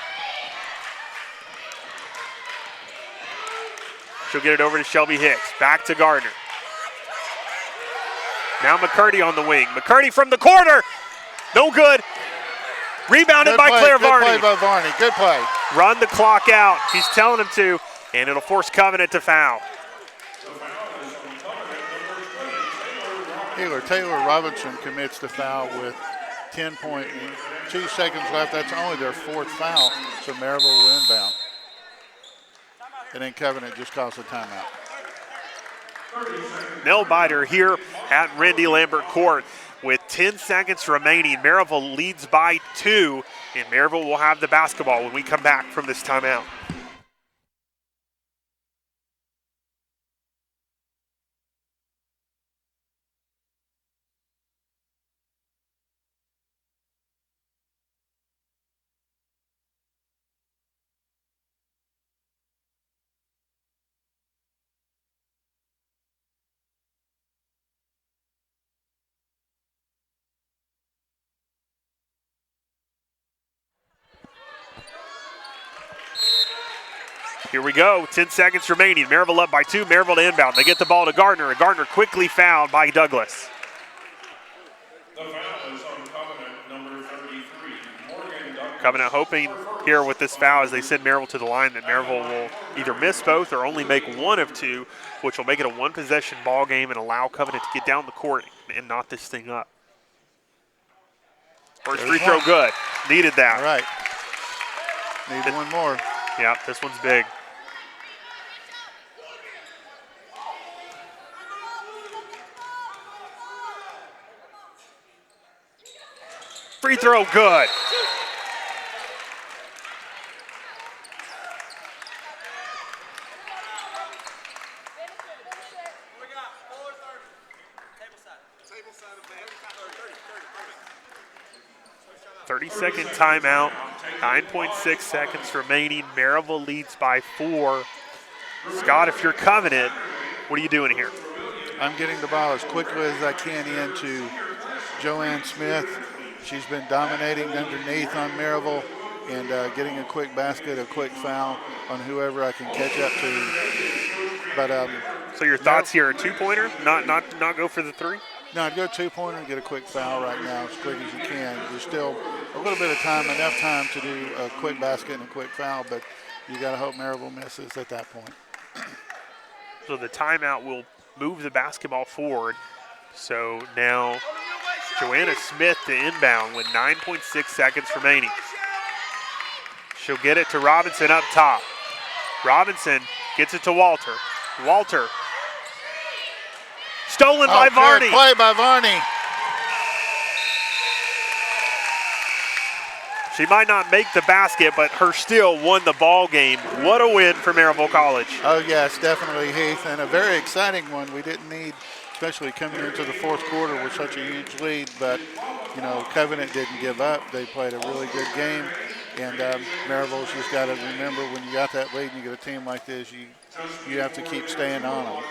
She'll get it over to Shelby Hicks. Back to Gardner. Now McCurdy on the wing. McCurdy from the corner. No good. Rebounded by Claire Varney. Good play by Varney. Good play. Run the clock out. He's telling him to, and it'll force Covenant to foul. Taylor Robinson commits the foul with 10.2 seconds left. That's only their 4th foul, so Maryville will inbound. And then Covenant just calls a timeout. Nell Bider here at Randy Lambert Court with 10 seconds remaining. Maryville leads by 2, and Maryville will have the basketball when we come back from this timeout. Here we go, 10 seconds remaining. Maryville up by 2, Maryville to inbound. They get the ball to Gardner, and Gardner quickly fouled by Douglas. The foul is on Covenant number 33, Morgan Douglas. Covenant hoping here with this foul as they send Maryville to the line that Maryville will either miss both or only make one of 2, which will make it a 1-possession ball game and allow Covenant to get down the court and knot this thing up. First free throw good. Needed that. All right. Need one more. Yeah, this one's big. Free throw good. Second timeout, 9.6 seconds remaining. Maryville leads by 4. Scott, if you're Covenant, what are you doing here? I'm getting the ball as quickly as I can into Joanne Smith. She's been dominating underneath on Maryville and getting a quick basket, a quick foul on whoever I can catch up to. But so your thoughts here, a 2-pointer, not go for the 3? No, I'd go 2-pointer and get a quick foul right now as quick as you can. There's still a little bit of time, enough time to do a quick basket and a quick foul, but you got to hope Maryville misses at that point. So the timeout will move the basketball forward. So now Joanna Smith to inbound with 9.6 seconds remaining. She'll get it to Robinson up top. Robinson gets it to Walter. Walter. Stolen by Varney. Good play by Varney. She might not make the basket, but her still won the ball game. What a win for Maryville College. Oh, yes, definitely, Heath, and a very exciting one. We didn't need, especially coming into the 4th quarter with such a huge lead, but, you know, Covenant didn't give up. They played a really good game, and Maryville's just got to remember when you got that lead and you get a team like this, you have to keep staying on them.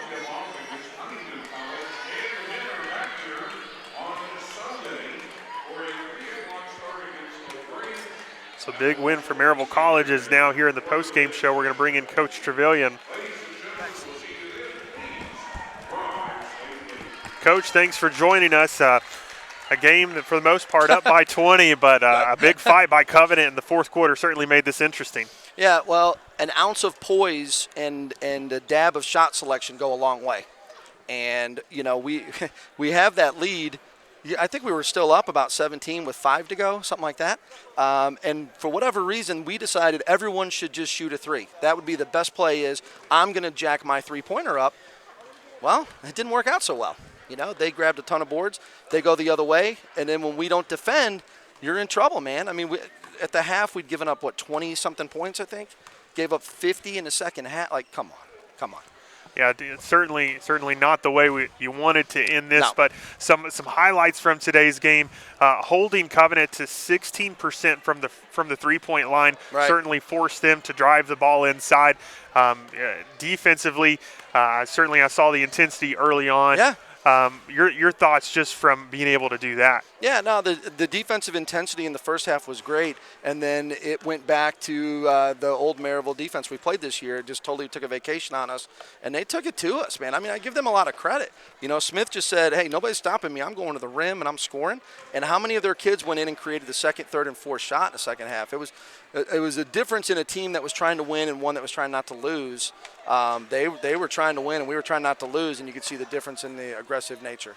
So big win for Maryville College is now here in the postgame show. We're going to bring in Coach Trevelyan. Coach, thanks for joining us. A game that for the most part up by 20, but a big fight by Covenant in the 4th quarter certainly made this interesting. Yeah, well, an ounce of poise and a dab of shot selection go a long way. And, you know, we have that lead. I think we were still up about 17 with 5 to go, something like that. And for whatever reason, we decided everyone should just shoot a 3. That would be the best play is I'm going to jack my 3-pointer up. Well, it didn't work out so well. They grabbed a ton of boards. They go the other way. And then when we don't defend, you're in trouble, man. I mean, at the half, we'd given up, 20-something points, I think? Gave up 50 in the second half. Like, come on. Yeah, it's certainly not the way you wanted to end this, No. but some highlights from today's game. Holding Covenant to 16% from the three-point line certainly forced them to drive the ball inside. Defensively, certainly I saw the intensity early on. Yeah. Your thoughts just from being able to do that? Yeah, no, the defensive intensity in the first half was great, and then it went back to the old Maryville defense we played this year. It just totally took a vacation on us, and they took it to us, man. I mean, I give them a lot of credit. Smith just said, hey, nobody's stopping me. I'm going to the rim, and I'm scoring. And how many of their kids went in and created the second, third, and fourth shot in the second half? It was a difference in a team that was trying to win and one that was trying not to lose. They were trying to win, and we were trying not to lose, and you could see the difference in the aggressive nature.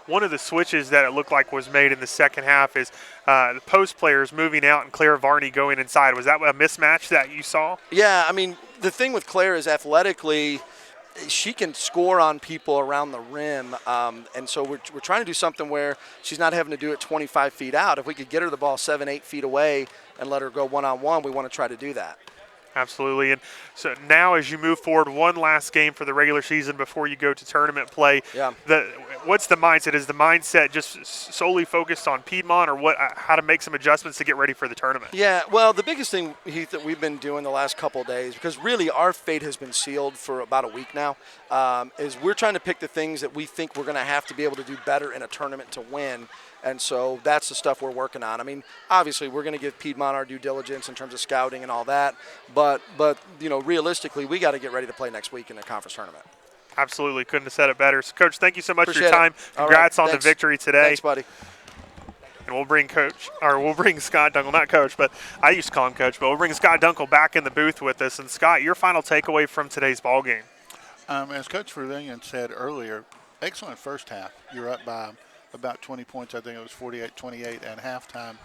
One of the switches that it looked like was made in the second half is the post players moving out and Claire Varney going inside. Was that a mismatch that you saw? Yeah, I mean, the thing with Claire is athletically, she can score on people around the rim, and so we're trying to do something where she's not having to do it 25 feet out. If we could get her the ball 7-8 feet away and let her go one-on-one, we want to try to do that. Absolutely. And so now as you move forward, one last game for the regular season before you go to tournament play. Yeah. What's the mindset? Is the mindset just solely focused on Piedmont, or how to make some adjustments to get ready for the tournament? Yeah, well, the biggest thing, Heath, that we've been doing the last couple of days, because really our fate has been sealed for about a week now, is we're trying to pick the things that we think we're going to have to be able to do better in a tournament to win. And so that's the stuff we're working on. I mean, obviously we're going to give Piedmont our due diligence in terms of scouting and all that, but realistically, we got to get ready to play next week in the conference tournament. Absolutely, couldn't have said it better. So, Coach, thank you so much Appreciate for your time. Congrats on Thanks. the victory today. Thanks, buddy. And we'll bring Scott Dunkel, not Coach, but I used to call him Coach, but we'll bring Scott Dunkel back in the booth with us. And Scott, your final takeaway from today's ball game? As Coach Trevelyan said earlier, excellent first half. You're up by about 20 points. I think it was 48-28 at halftime.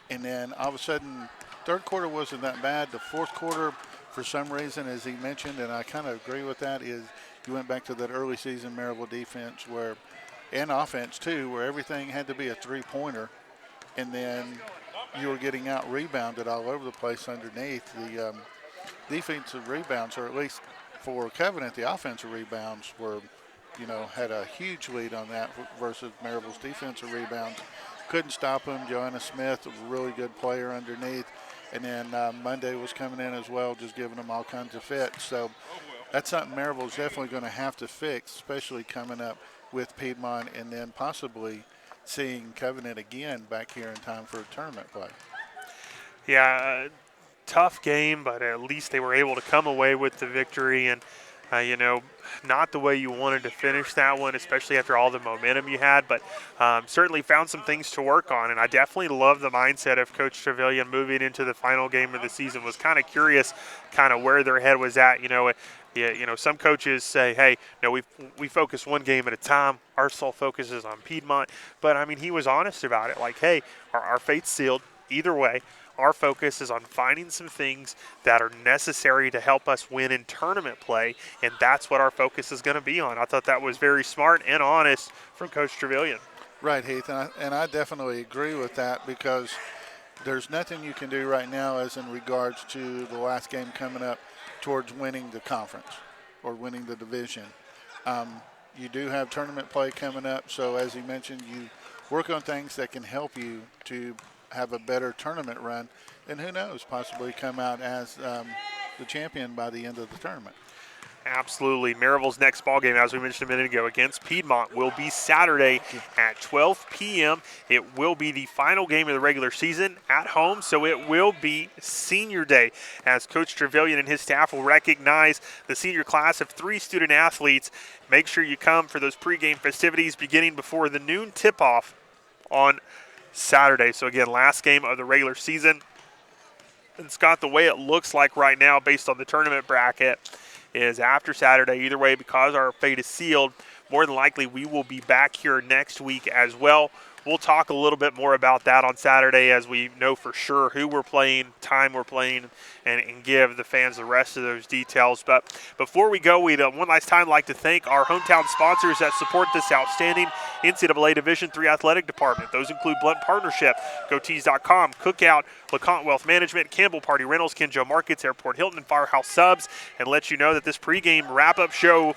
And then all of a sudden, third quarter wasn't that bad. The fourth quarter, for some reason, as he mentioned, and I kind of agree with that, is you went back to that early season Maryville defense and offense too, where everything had to be a three-pointer. And then you were getting out rebounded all over the place underneath. The defensive rebounds, or at least for Covenant, the offensive rebounds were, had a huge lead on that versus Maryville's defensive rebounds. Couldn't stop them. Joanna Smith, a really good player underneath. And then Monday was coming in as well, just giving them all kinds of fits. So that's something Maryville's definitely going to have to fix, especially coming up with Piedmont and then possibly seeing Covenant again back here in time for tournament play. Yeah, tough game, but at least they were able to come away with the victory. And, not the way you wanted to finish that one, especially after all the momentum you had, but certainly found some things to work on. And I definitely love the mindset of Coach Trevelyan moving into the final game of the season. Was kind of curious kind of where their head was at. Some coaches say, hey, we focus one game at a time. Our sole focus is on Piedmont. But, I mean, he was honest about it. Like, hey, our fate's sealed either way. Our focus is on finding some things that are necessary to help us win in tournament play, and that's what our focus is going to be on. I thought that was very smart and honest from Coach Trevelyan. Right, Heath, and I definitely agree with that, because there's nothing you can do right now as in regards to the last game coming up towards winning the conference or winning the division. You do have tournament play coming up, so as he mentioned, you work on things that can help you to have a better tournament run, and who knows, possibly come out as the champion by the end of the tournament. Absolutely. Maryville's next ball game, as we mentioned a minute ago, against Piedmont will be Saturday at 12 p.m. It will be the final game of the regular season at home, so it will be senior day, as Coach Trevelyan and his staff will recognize the senior class of 3 student athletes. Make sure you come for those pregame festivities beginning before the noon tip-off on Saturday. So again, last game of the regular season. And Scott, the way it looks like right now based on the tournament bracket is after Saturday, either way, because our fate is sealed, more than likely we will be back here next week as well we'll talk a little bit more about that on Saturday as we know for sure who we're playing, time we're playing, and give the fans the rest of those details. But before we go, we'd one last time like to thank our hometown sponsors that support this outstanding NCAA Division III athletic department. Those include Blunt Partnership, GoTees.com, Cookout, LeConte Wealth Management, Campbell Party Rentals, Kenjo Markets, Airport Hilton, and Firehouse Subs, and let you know that this pregame wrap-up show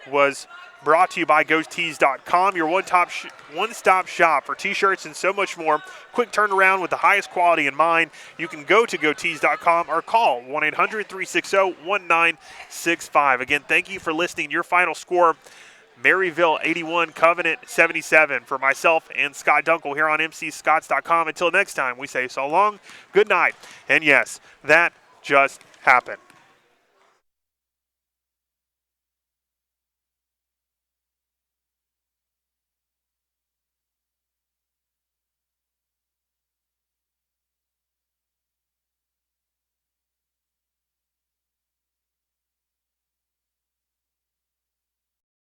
was brought to you by GoTees.com, your one-stop shop for T-shirts and so much more. Quick turnaround with the highest quality in mind. You can go to GoTees.com or call 1-800-360-1965. Again, thank you for listening. Your final score, Maryville 81, Covenant 77. For myself and Scott Dunkel here on MCScotts.com. Until next time, we say so long, good night, and yes, that just happened.